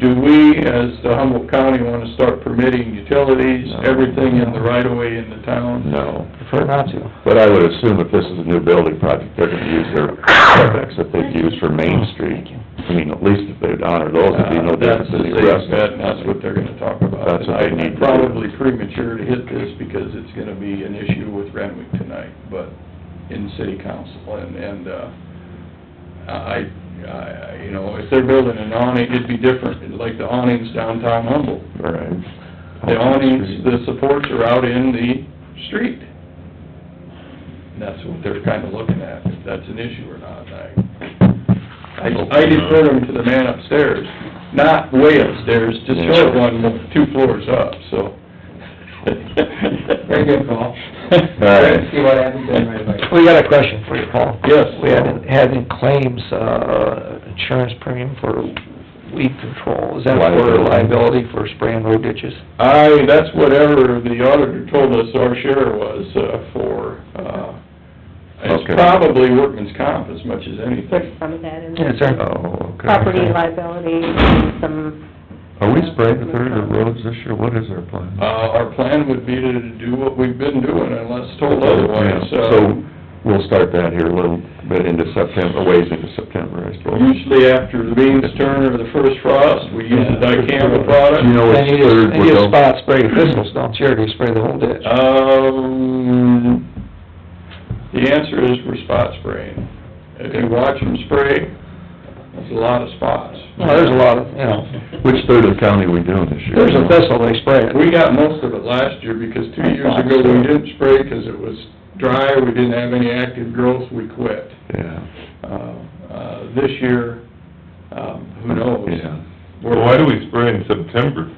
do we, as the Humboldt County, wanna start permitting utilities, everything in the right-of-way in the town? No. Prefer not to. But I would assume if this is a new building project, they're gonna use their setbacks that they've used for Main Street. I mean, at least if they'd honor those, it'd be no different than the rest. That's what they're gonna talk about. That's what they need to do. Probably premature to hit this, because it's gonna be an issue with Renwick tonight, but in city council, and you know, if they're building an awning, it'd be different, like the awnings downtown Humboldt. Right. The awnings, the supports are out in the street. And that's what they're kinda looking at, if that's an issue or not. I defer them to the man upstairs, not way upstairs, just short one, 2 floors up, so. Very good, Paul. All right. See what happens then right away. We got a question for you, Paul. Yes. We hadn't had any claims, insurance premium for weed control. Is that for liability for spraying road ditches? That's whatever the auditor told us our share was, for, it's probably workman's comp as much as anything. Put some of that in Yes, there. sir. Oh, okay. Property liability, some... Are we spraying the third of roads this year? What is our plan? Our plan would be to do what we've been doing unless told otherwise. Yeah, so we'll start that here a little bit into September, ways into September, I suppose. Usually after the beans turn or the first frost, we use the dicamba product. You know, Then it's you third, just, you spot spray thistles, don't you, or do you spray the whole ditch? The answer is we're spot spraying. If you watch them spray, there's a lot of spots. Well, there's a lot of, you know, Which third of the county are we doing this year? there's a thistle, they spray it. We got most of it last year, because 2 years ago, we didn't spray because it was dry, we didn't have any active growth, we quit. Yeah. This year, who knows? Yeah. Well, why do we spray in September?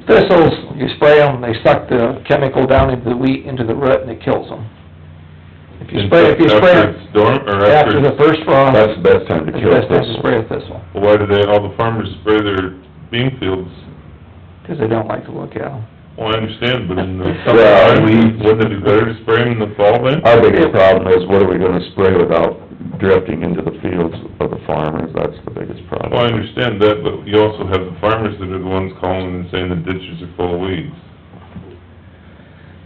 Thistles, you spray them, they suck the chemical down into the wheat, into the root, and it kills them. If you spray After it's dormant, or after the first frost, That's the best time to it's kill the best time to thistle. spray a thistle, Well, why do all the farmers spray their bean fields? because they don't like to look at them. Well, I understand, but in the Well, summertime, wouldn't it be better to spray them in the fall then? Our biggest problem is, what are we gonna spray without drifting into the fields of the farmers? That's the biggest problem. Well, I understand that, but you also have the farmers that are the ones calling and saying the ditches are full of weeds.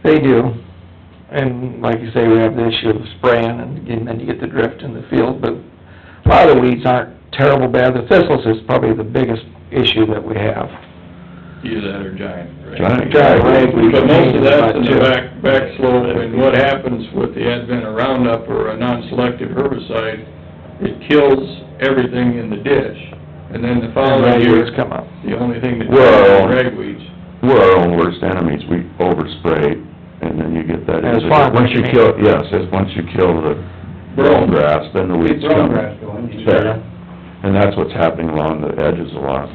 They do, and like you say, we have the issue of spraying, and then you get the drift in the field, but a lot of the weeds aren't terrible bad. The thistles is probably the biggest issue that we have. Either that or giant. Giant ragweed. But most of that's in the back slope, and what happens with the advent of Roundup or a non-selective herbicide, it kills everything in the ditch, and then the following year, Ragweeds come up. the only thing that Well, kills is ragweeds. We're our own worst enemies. We overspray, and then you get that. As farmers, Once you you kill, mean? yes, once you kill the brome grass, then the weeds Brome come. grass going, you There. And that's what's happening along the edges a lot.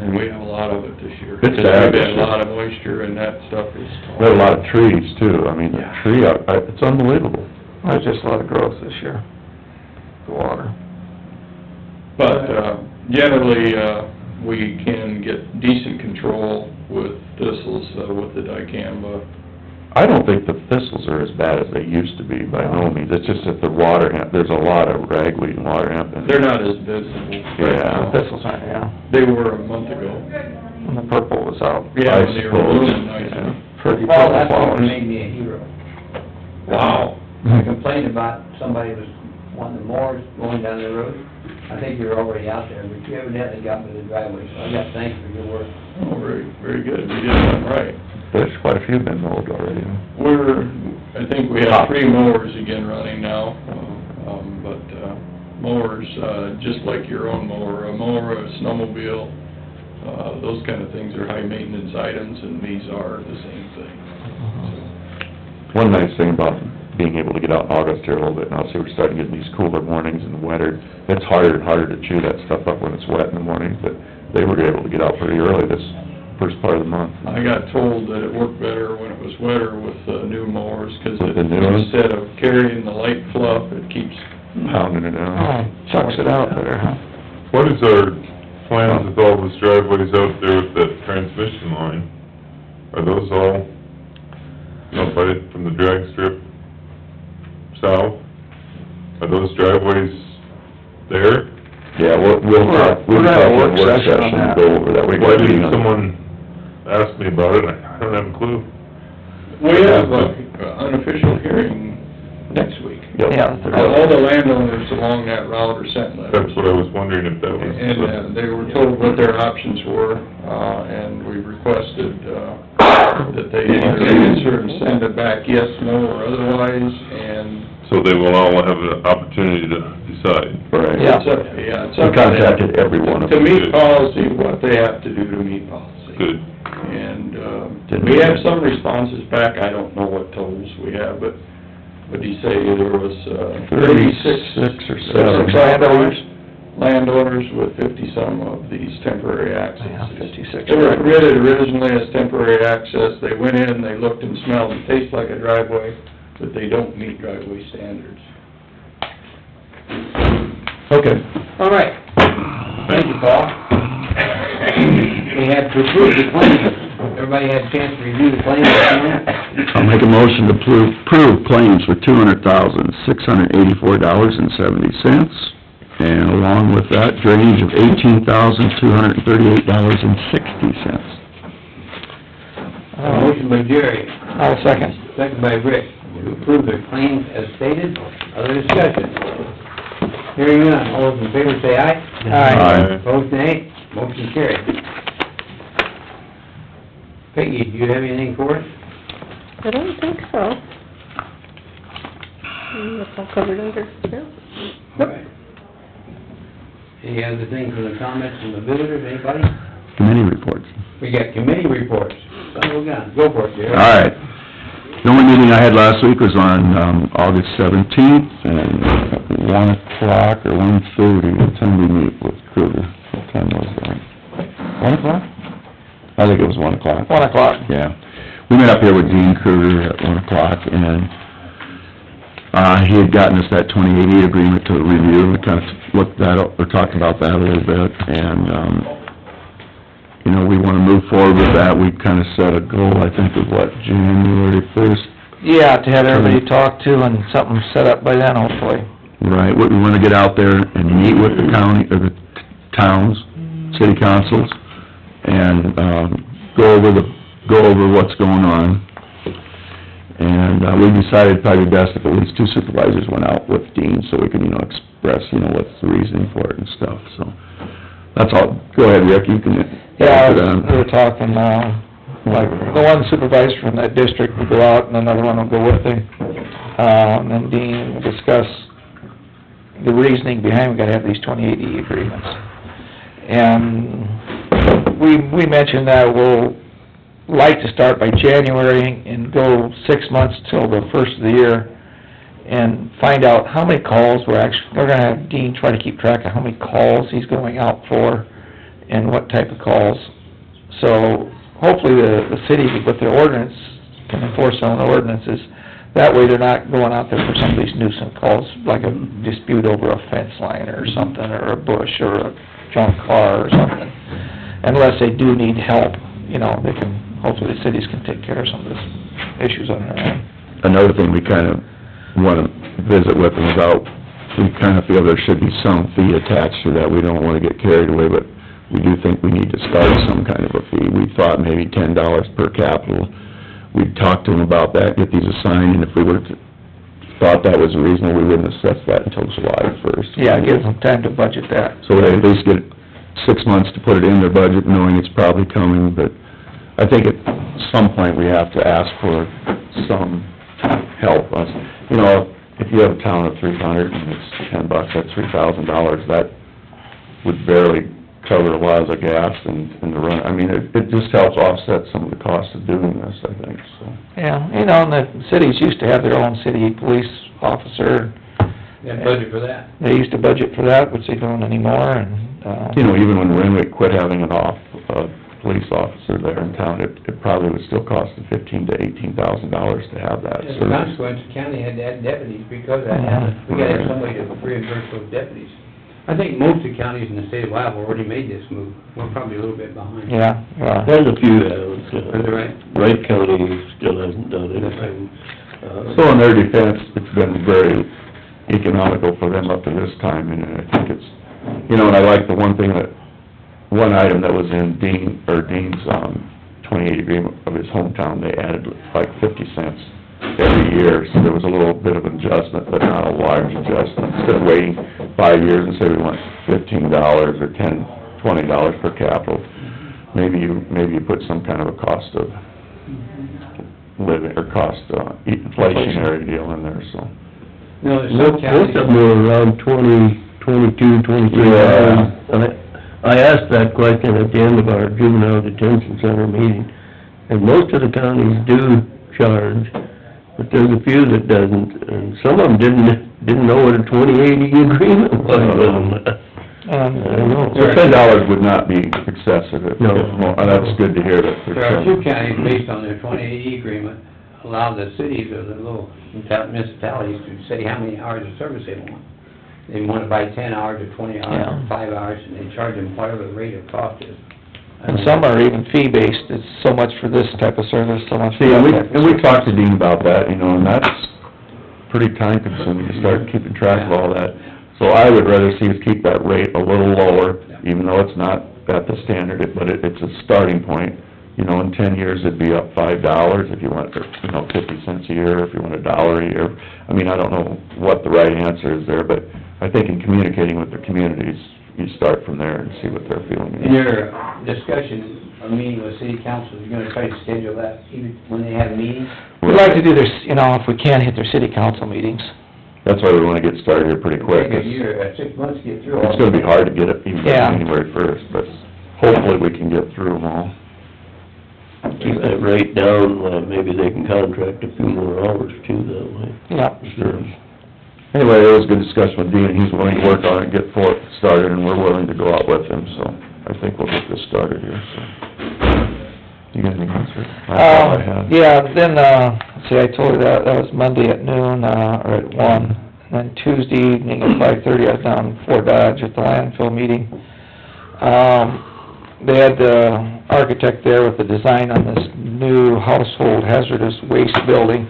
And we have a lot of it this year. It's Because bad we've this had a year. lot of moisture and that stuff is... We had a lot of trees too, I mean, the tree, it's unbelievable. There's just a lot of growth this year, the water. But, generally, we can get decent control with thistles, with the dicamba. I don't think the thistles are as bad as they used to be, by no means, it's just that the water hemp, there's a lot of ragweed and water hemp. They're not as visible. Yeah. Thistles aren't, yeah. They were a month ago. And the purple was out. Yeah, I when they were suppose, blooming nicely. yeah. Pretty Well, purple that's what flowers. made me a hero. Wow. I complained about somebody was wanting the mowers going down the road. I think you're already out there, but you evidently got me the driveway, so I got thanks for your work. Oh, very, very good. We did that right. There's quite a few been mowed already. I think we have 3 mowers again running now, mowers, just like your own mower, a mower, a snowmobile, those kind of things are high maintenance items, and these are the same thing. One nice thing about being able to get out in August here a little bit now, see, we're starting to get these cooler mornings in the winter. It's harder and harder to chew that stuff up when it's wet in the morning, but they were able to get out pretty early this first part of the month. I got told that it worked better when it was wetter with new mowers, 'cause With the new ones? instead of carrying the light fluff, it keeps... Pounding it Oh, out. sucks it out better, huh? What is our plans with all those driveways out there with that transmission line? Are those all, up by, from the drag strip south? Are those driveways there? Yeah, we'll talk, We're we'll gonna talk have a in work the work session on session and that. go over that. We Why got a didn't meeting on it. someone ask me about it? I don't have a clue. We have an unofficial hearing next week. Yep. Yeah. All the landowners along that route are sent letters. That's what I was wondering if that was... And they were told what their options were, and we requested, that they either answer and send it back yes, no, or otherwise, and... So they will all have an opportunity to decide. Right. Yeah. It's up, yeah, it's We up to them. contacted every one of To them. meet policy, what they have to do to meet policy. Good. And, we have some responses back, I don't know what totals we have, but, what did he say, there was, 36 or 7. landowners with 50-some of these temporary accesses. Yeah, 56. They were permitted originally as temporary access, they went in, they looked and smelled, it tastes like a driveway, but they don't meet driveway standards. Okay. All right. Thank you, Paul. We have to approve the claims. Everybody had a chance to review the claims this morning? I'll make a motion to approve claims for $200,684.70. And along with that, drainage of $18,238.60. Motion by Jerry, I'll second. second by Rick, to approve the claims as stated. Other discussion? Hearing none, all those in favor say aye. Aye. Opposed, nay. Motion carried. Peggy, do you have anything for us? I don't think so. That's all covered under, yeah. All right. Any other things from the comments from the visitors, anybody? Committee reports. We got committee reports. Son of a gun. Go for it, Jerry. All right. The only meeting I had last week was on, August 17th, and at 1 o'clock or 1:30, what time did we meet with Kruger? What time was that? 1 o'clock? I think it was 1 o'clock. 1 o'clock. Yeah. We met up here with Dean Kruger at 1 o'clock, and, he had gotten us that 2080 agreement to review, and we kind of looked that up, or talked about that a little bit, and, you know, we wanna move forward with that. We kinda set a goal, I think, of what, January 1st? Yeah, to have everybody talk to and something set up by then, hopefully. Right, we wanna get out there and meet with the county, or the towns, city councils, and, go over what's going on. And, we decided probably best if at least 2 supervisors went out with Dean, so we can, you know, express, you know, what's the reasoning for it and stuff, so. That's all. Go ahead, Rick, you can Yeah, answer that. we were talking, like, the one supervisor from that district will go out, and another one will go with him. And then Dean will discuss the reasoning behind, we gotta have these 2080 agreements. And we mentioned that we'll like to start by January and go 6 months till the first of the year, and find out how many calls we're gonna have Dean try to keep track of how many calls he's going out for, and what type of calls. So, hopefully the city, with their ordinance, can enforce their own ordinances. That way they're not going out there for some of these nuisance calls, like a dispute over a fence line or something, or a bush, or a junk car or something. Unless they do need help, you know, they can, hopefully the cities can take care of some of these issues on their own. Another thing we kind of want to visit with them about, we kind of feel there should be some fee attached to that. We don't want to get carried away, but we do think we need to start some kind of a fee. We thought maybe $10 per capital. We'd talk to them about that, get these assigned, and if we thought that was reasonable, we wouldn't assess that until July 1st. Yeah, give them time to budget that. So they at least get 6 months to put it in their budget, knowing it's probably coming, but I think at some point we have to ask for some help. You know, if you have a town of 300 and it's $10, that's $3,000, that would barely cover a lot of the gas and the run. I mean, it just helps offset some of the costs of doing this, I think, so. Yeah, you know, and the cities used to have their own city police officer. They had budget for that. They used to budget for that, which they don't anymore, and, You know, even when Renwick quit having an police officer there in town, it probably would still cost them $15,000 to $18,000 to have that As a service. consequence, the county had to add deputies because of that happened. We gotta have somebody to reimburse those deputies. I think most of the counties in the state of Iowa already made this move. We're probably a little bit behind. yeah, There's a few that Is that right? Wright County still hasn't done anything. So in their defense, it's been very economical for them up to this time, and I think it's, you know, and I like the one item that was in Dean's 28 agreement of his hometown, they added like 50 cents every year, so there was a little bit of adjustment, but not a large adjustment. Instead of waiting 5 years and say we want $15 or $10, $20 per capital, maybe you put some kind of a cost of living, or inflationary deal in there, so. No, there's some Most counties. of them were around 23 dollars. I asked that question at the end of our juvenile detention center meeting, and most of the counties do charge, but there's a few that doesn't, and some of them didn't know what a 2080 agreement was. I don't know. So $10 would not be excessive, No. That's good to hear that. There are two counties, based on their 2080 agreement, allow the cities or the little municipalities to say how many hours of service they want. They want to buy 10 hours or 20 hours or 5 hours, and they charge them whatever the rate of cost is. and some are even fee-based, it's so much for this type of service, so much for See, that and type of we service. talked to Dean about that, you know, and that's pretty time consuming to start keeping track of all that. So I would rather see us keep that rate a little lower, even though it's not at the standard, but it's a starting point. You know, in 10 years, it'd be up $5 if you want, 50 cents a year, if you want $1 a year. I mean, I don't know what the right answer is there, but I think in communicating with the communities, you start from there and see what they're feeling. In your discussion, or meeting with city council, you're gonna try to schedule that even when they have meetings? We'd like to do this, you know, if we can, hit their city council meetings. That's why we wanna get started here pretty quick. Take a year, 6 months to get through all. It's gonna be hard to get it even Yeah. January 1st, but hopefully we can get through them all. Keep that rate down, maybe they can contract a few more hours too that way. Yeah. Sure. Anyway, it was a good discussion with Dean, he's willing to work on it, get started, and we're willing to go out with him, so I think we'll get this started here, so. You got anything else, Rick? I thought I had. Yeah, then, see, I told you that was Monday at noon, or at 1. And then Tuesday evening at 5:30, I was down in Fort Dodge at the landfill meeting. They had the architect there with the design on this new household hazardous waste building.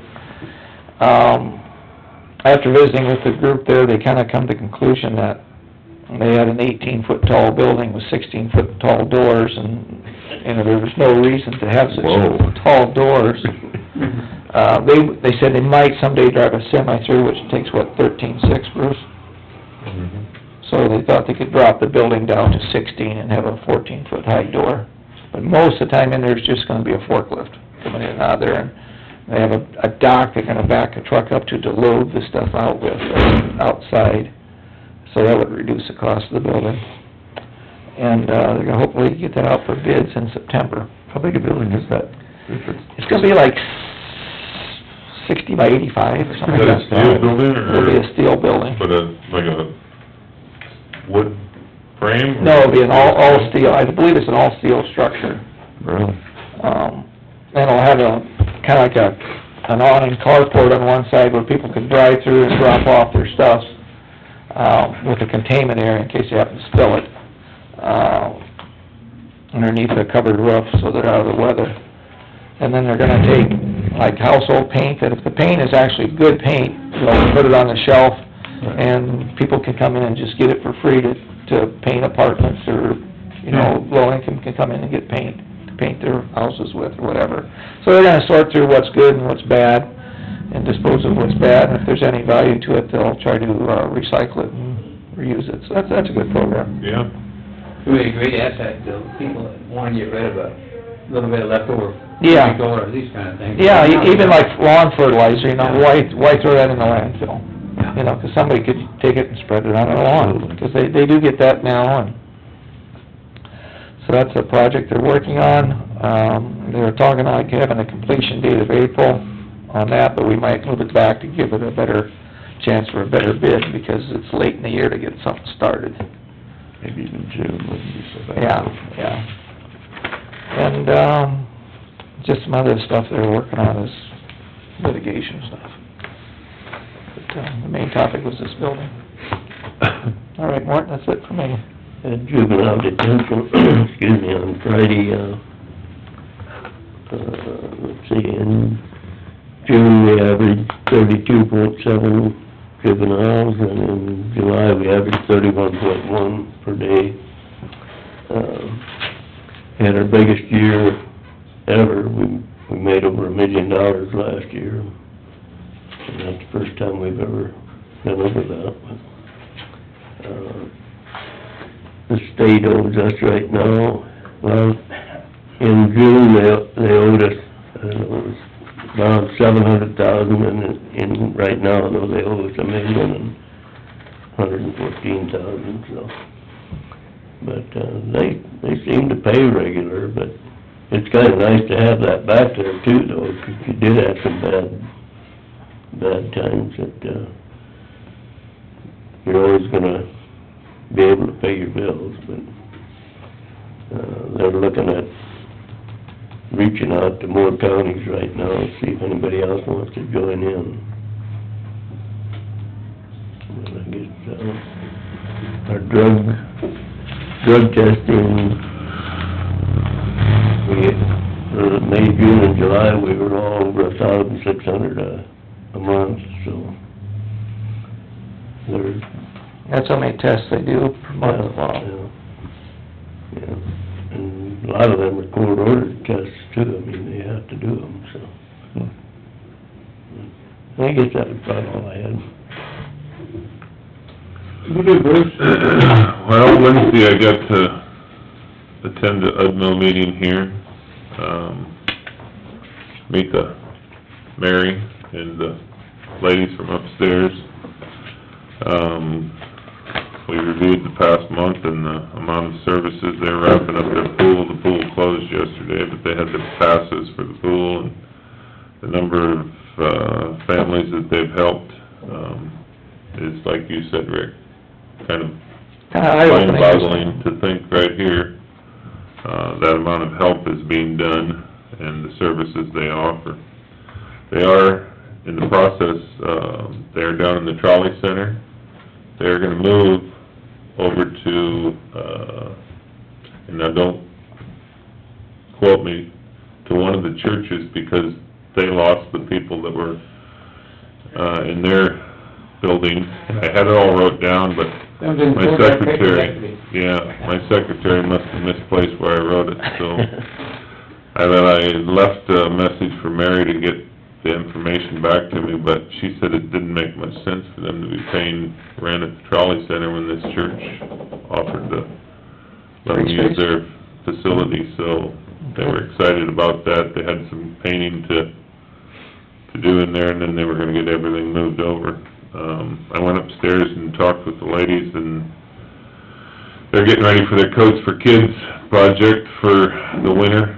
After visiting with the group there, they kinda come to the conclusion that they had an 18-foot tall building with 16-foot tall doors, and, there was no reason to have such tall doors. They said they might someday drive a semi through, which takes, 13.6, Bruce? So they thought they could drop the building down to 16 and have a 14-foot high door. But most of the time in there, it's just gonna be a forklift coming in and out of there, and they have a dock they're gonna back a truck up to load the stuff out with, outside. So that would reduce the cost of the building. And, they're gonna hopefully get that out for bids in September. How big a building is that? It's gonna be like 60 by 85 or something Is like that a steel building, or? It'll be a steel building. But like a wood frame? or- No, it'll be an all steel, I believe it's an all steel structure. Really? And it'll have kinda like an awning carport on one side where people can drive through and drop off their stuff, with a containment area in case they happen to spill it, underneath a covered roof so they're out of the weather. And then they're gonna take, like, household paint, and if the paint is actually good paint, they'll put it on the shelf, and people can come in and just get it for free to paint apartments, or, you know, low income can come in and get paint, to paint their houses with, or whatever. So they're gonna sort through what's good and what's bad, and dispose of what's bad, and if there's any value to it, they'll try to recycle it and reuse it. So that's a good program. Yeah. It'd be a great asset to people that wanna get rid of a little bit of leftover Yeah. chemical or these kind of things. Yeah, even like lawn fertilizer, you know, why throw that in the landfill? You know, 'cause somebody could take it and spread it on their lawn, because they do get that now, and so that's a project they're working on. They were talking like having a completion date of April on that, but we might move it back to give it a better chance for a better bid, because it's late in the year to get something started. Maybe even June wouldn't be so bad. Yeah. And, just some other stuff they're working on is litigation stuff. But, the main topic was this building. All right, Mort, that's it for me. At juvenile detention, excuse me, on Friday, let's see, in June, we averaged 32.7 juveniles, and in July, we averaged 31.1 per day. Had our biggest year ever. We made over $1 million last year, and that's the first time we've ever been over that. The state owes us right now, well, in June, they owed us, I don't know, it was around $700,000, and right now, though, they owe us $1,114,000, so. But, they seem to pay regular, but it's kinda nice to have that back there too, though, 'cause you did have some bad times that, you're always gonna be able to pay your bills, but, they're looking at reaching out to more counties right now, see if anybody else wants to join in. And I guess, our drug testing, May, June, and July, we were all over 1,600 a month, so they're... That's how many tests they do per month. Yeah, and a lot of them are court-ordered tests too, I mean, they have to do them, so. I guess that was about all I had. What did Bruce? Well, Wednesday I got to attend the UDMO meeting here, meet the Mary and the ladies from upstairs. We reviewed the past month and the amount of services. They're wrapping up their pool. The pool closed yesterday, but they had the passes for the pool, and the number of, families that they've helped, is, like you said, Rick, kind of mind-boggling to think right here, that amount of help is being done and the services they offer. They are in the process, they're down in the trolley center. They're gonna move over to, and now don't quote me, to one of the churches, because they lost the people that were, in their building. I had it all wrote down, but my secretary, my secretary must have misplaced where I wrote it, so I left a message for Mary to get the information back to me, but she said it didn't make much sense for them to be paying rent at the trolley center when this church offered to let them use their facility, so they were excited about that. They had some painting to do in there, and then they were gonna get everything moved over. I went upstairs and talked with the ladies, and they're getting ready for their Coats for Kids project for the winter,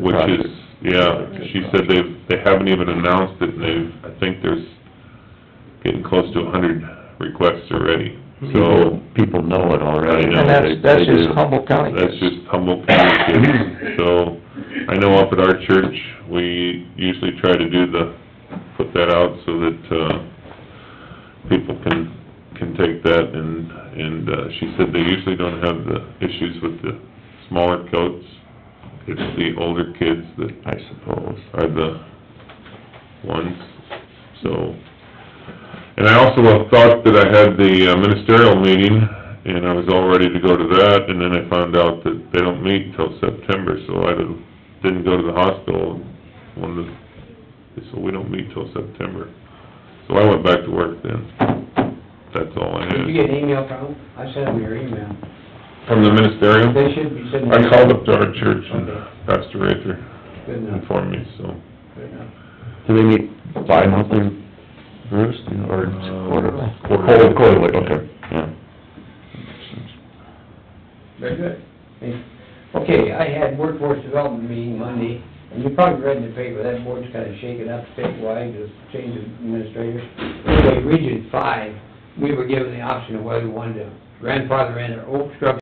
which is Yeah, she said they haven't even announced it, and I think there's getting close to 100 requests already, so. People know it already. I know. And that's They just do. Humboldt County That's kids. just Humboldt County kids, so, I know up at our church, we usually try to put that out so that, people can take that, and she said they usually don't have the issues with the smaller coats. It's the older kids that I suppose. are the ones, so. And I also thought that I had the ministerial meeting, and I was all ready to go to that, and then I found out that they don't meet till September, so I didn't go to the hospital. They said, we don't meet till September. So I went back to work then. That's all I Did you had. get an email from them? I sent them your email. From the ministerial? They should be sending. I called up to our church, and Okay. Pastor Rather Good enough. informed me, so. Good enough. Do they meet bi-monthly, Bruce, or quarterly? Quarterly. Quarterly, okay, yeah. Very good. Okay, I had workforce development meeting Monday, and you probably read in the paper, that board's kind of shaken up statewide, just change of administrators. Anyway, Region 5, we were given the option of whether we wanted to grandfather in our oak scrub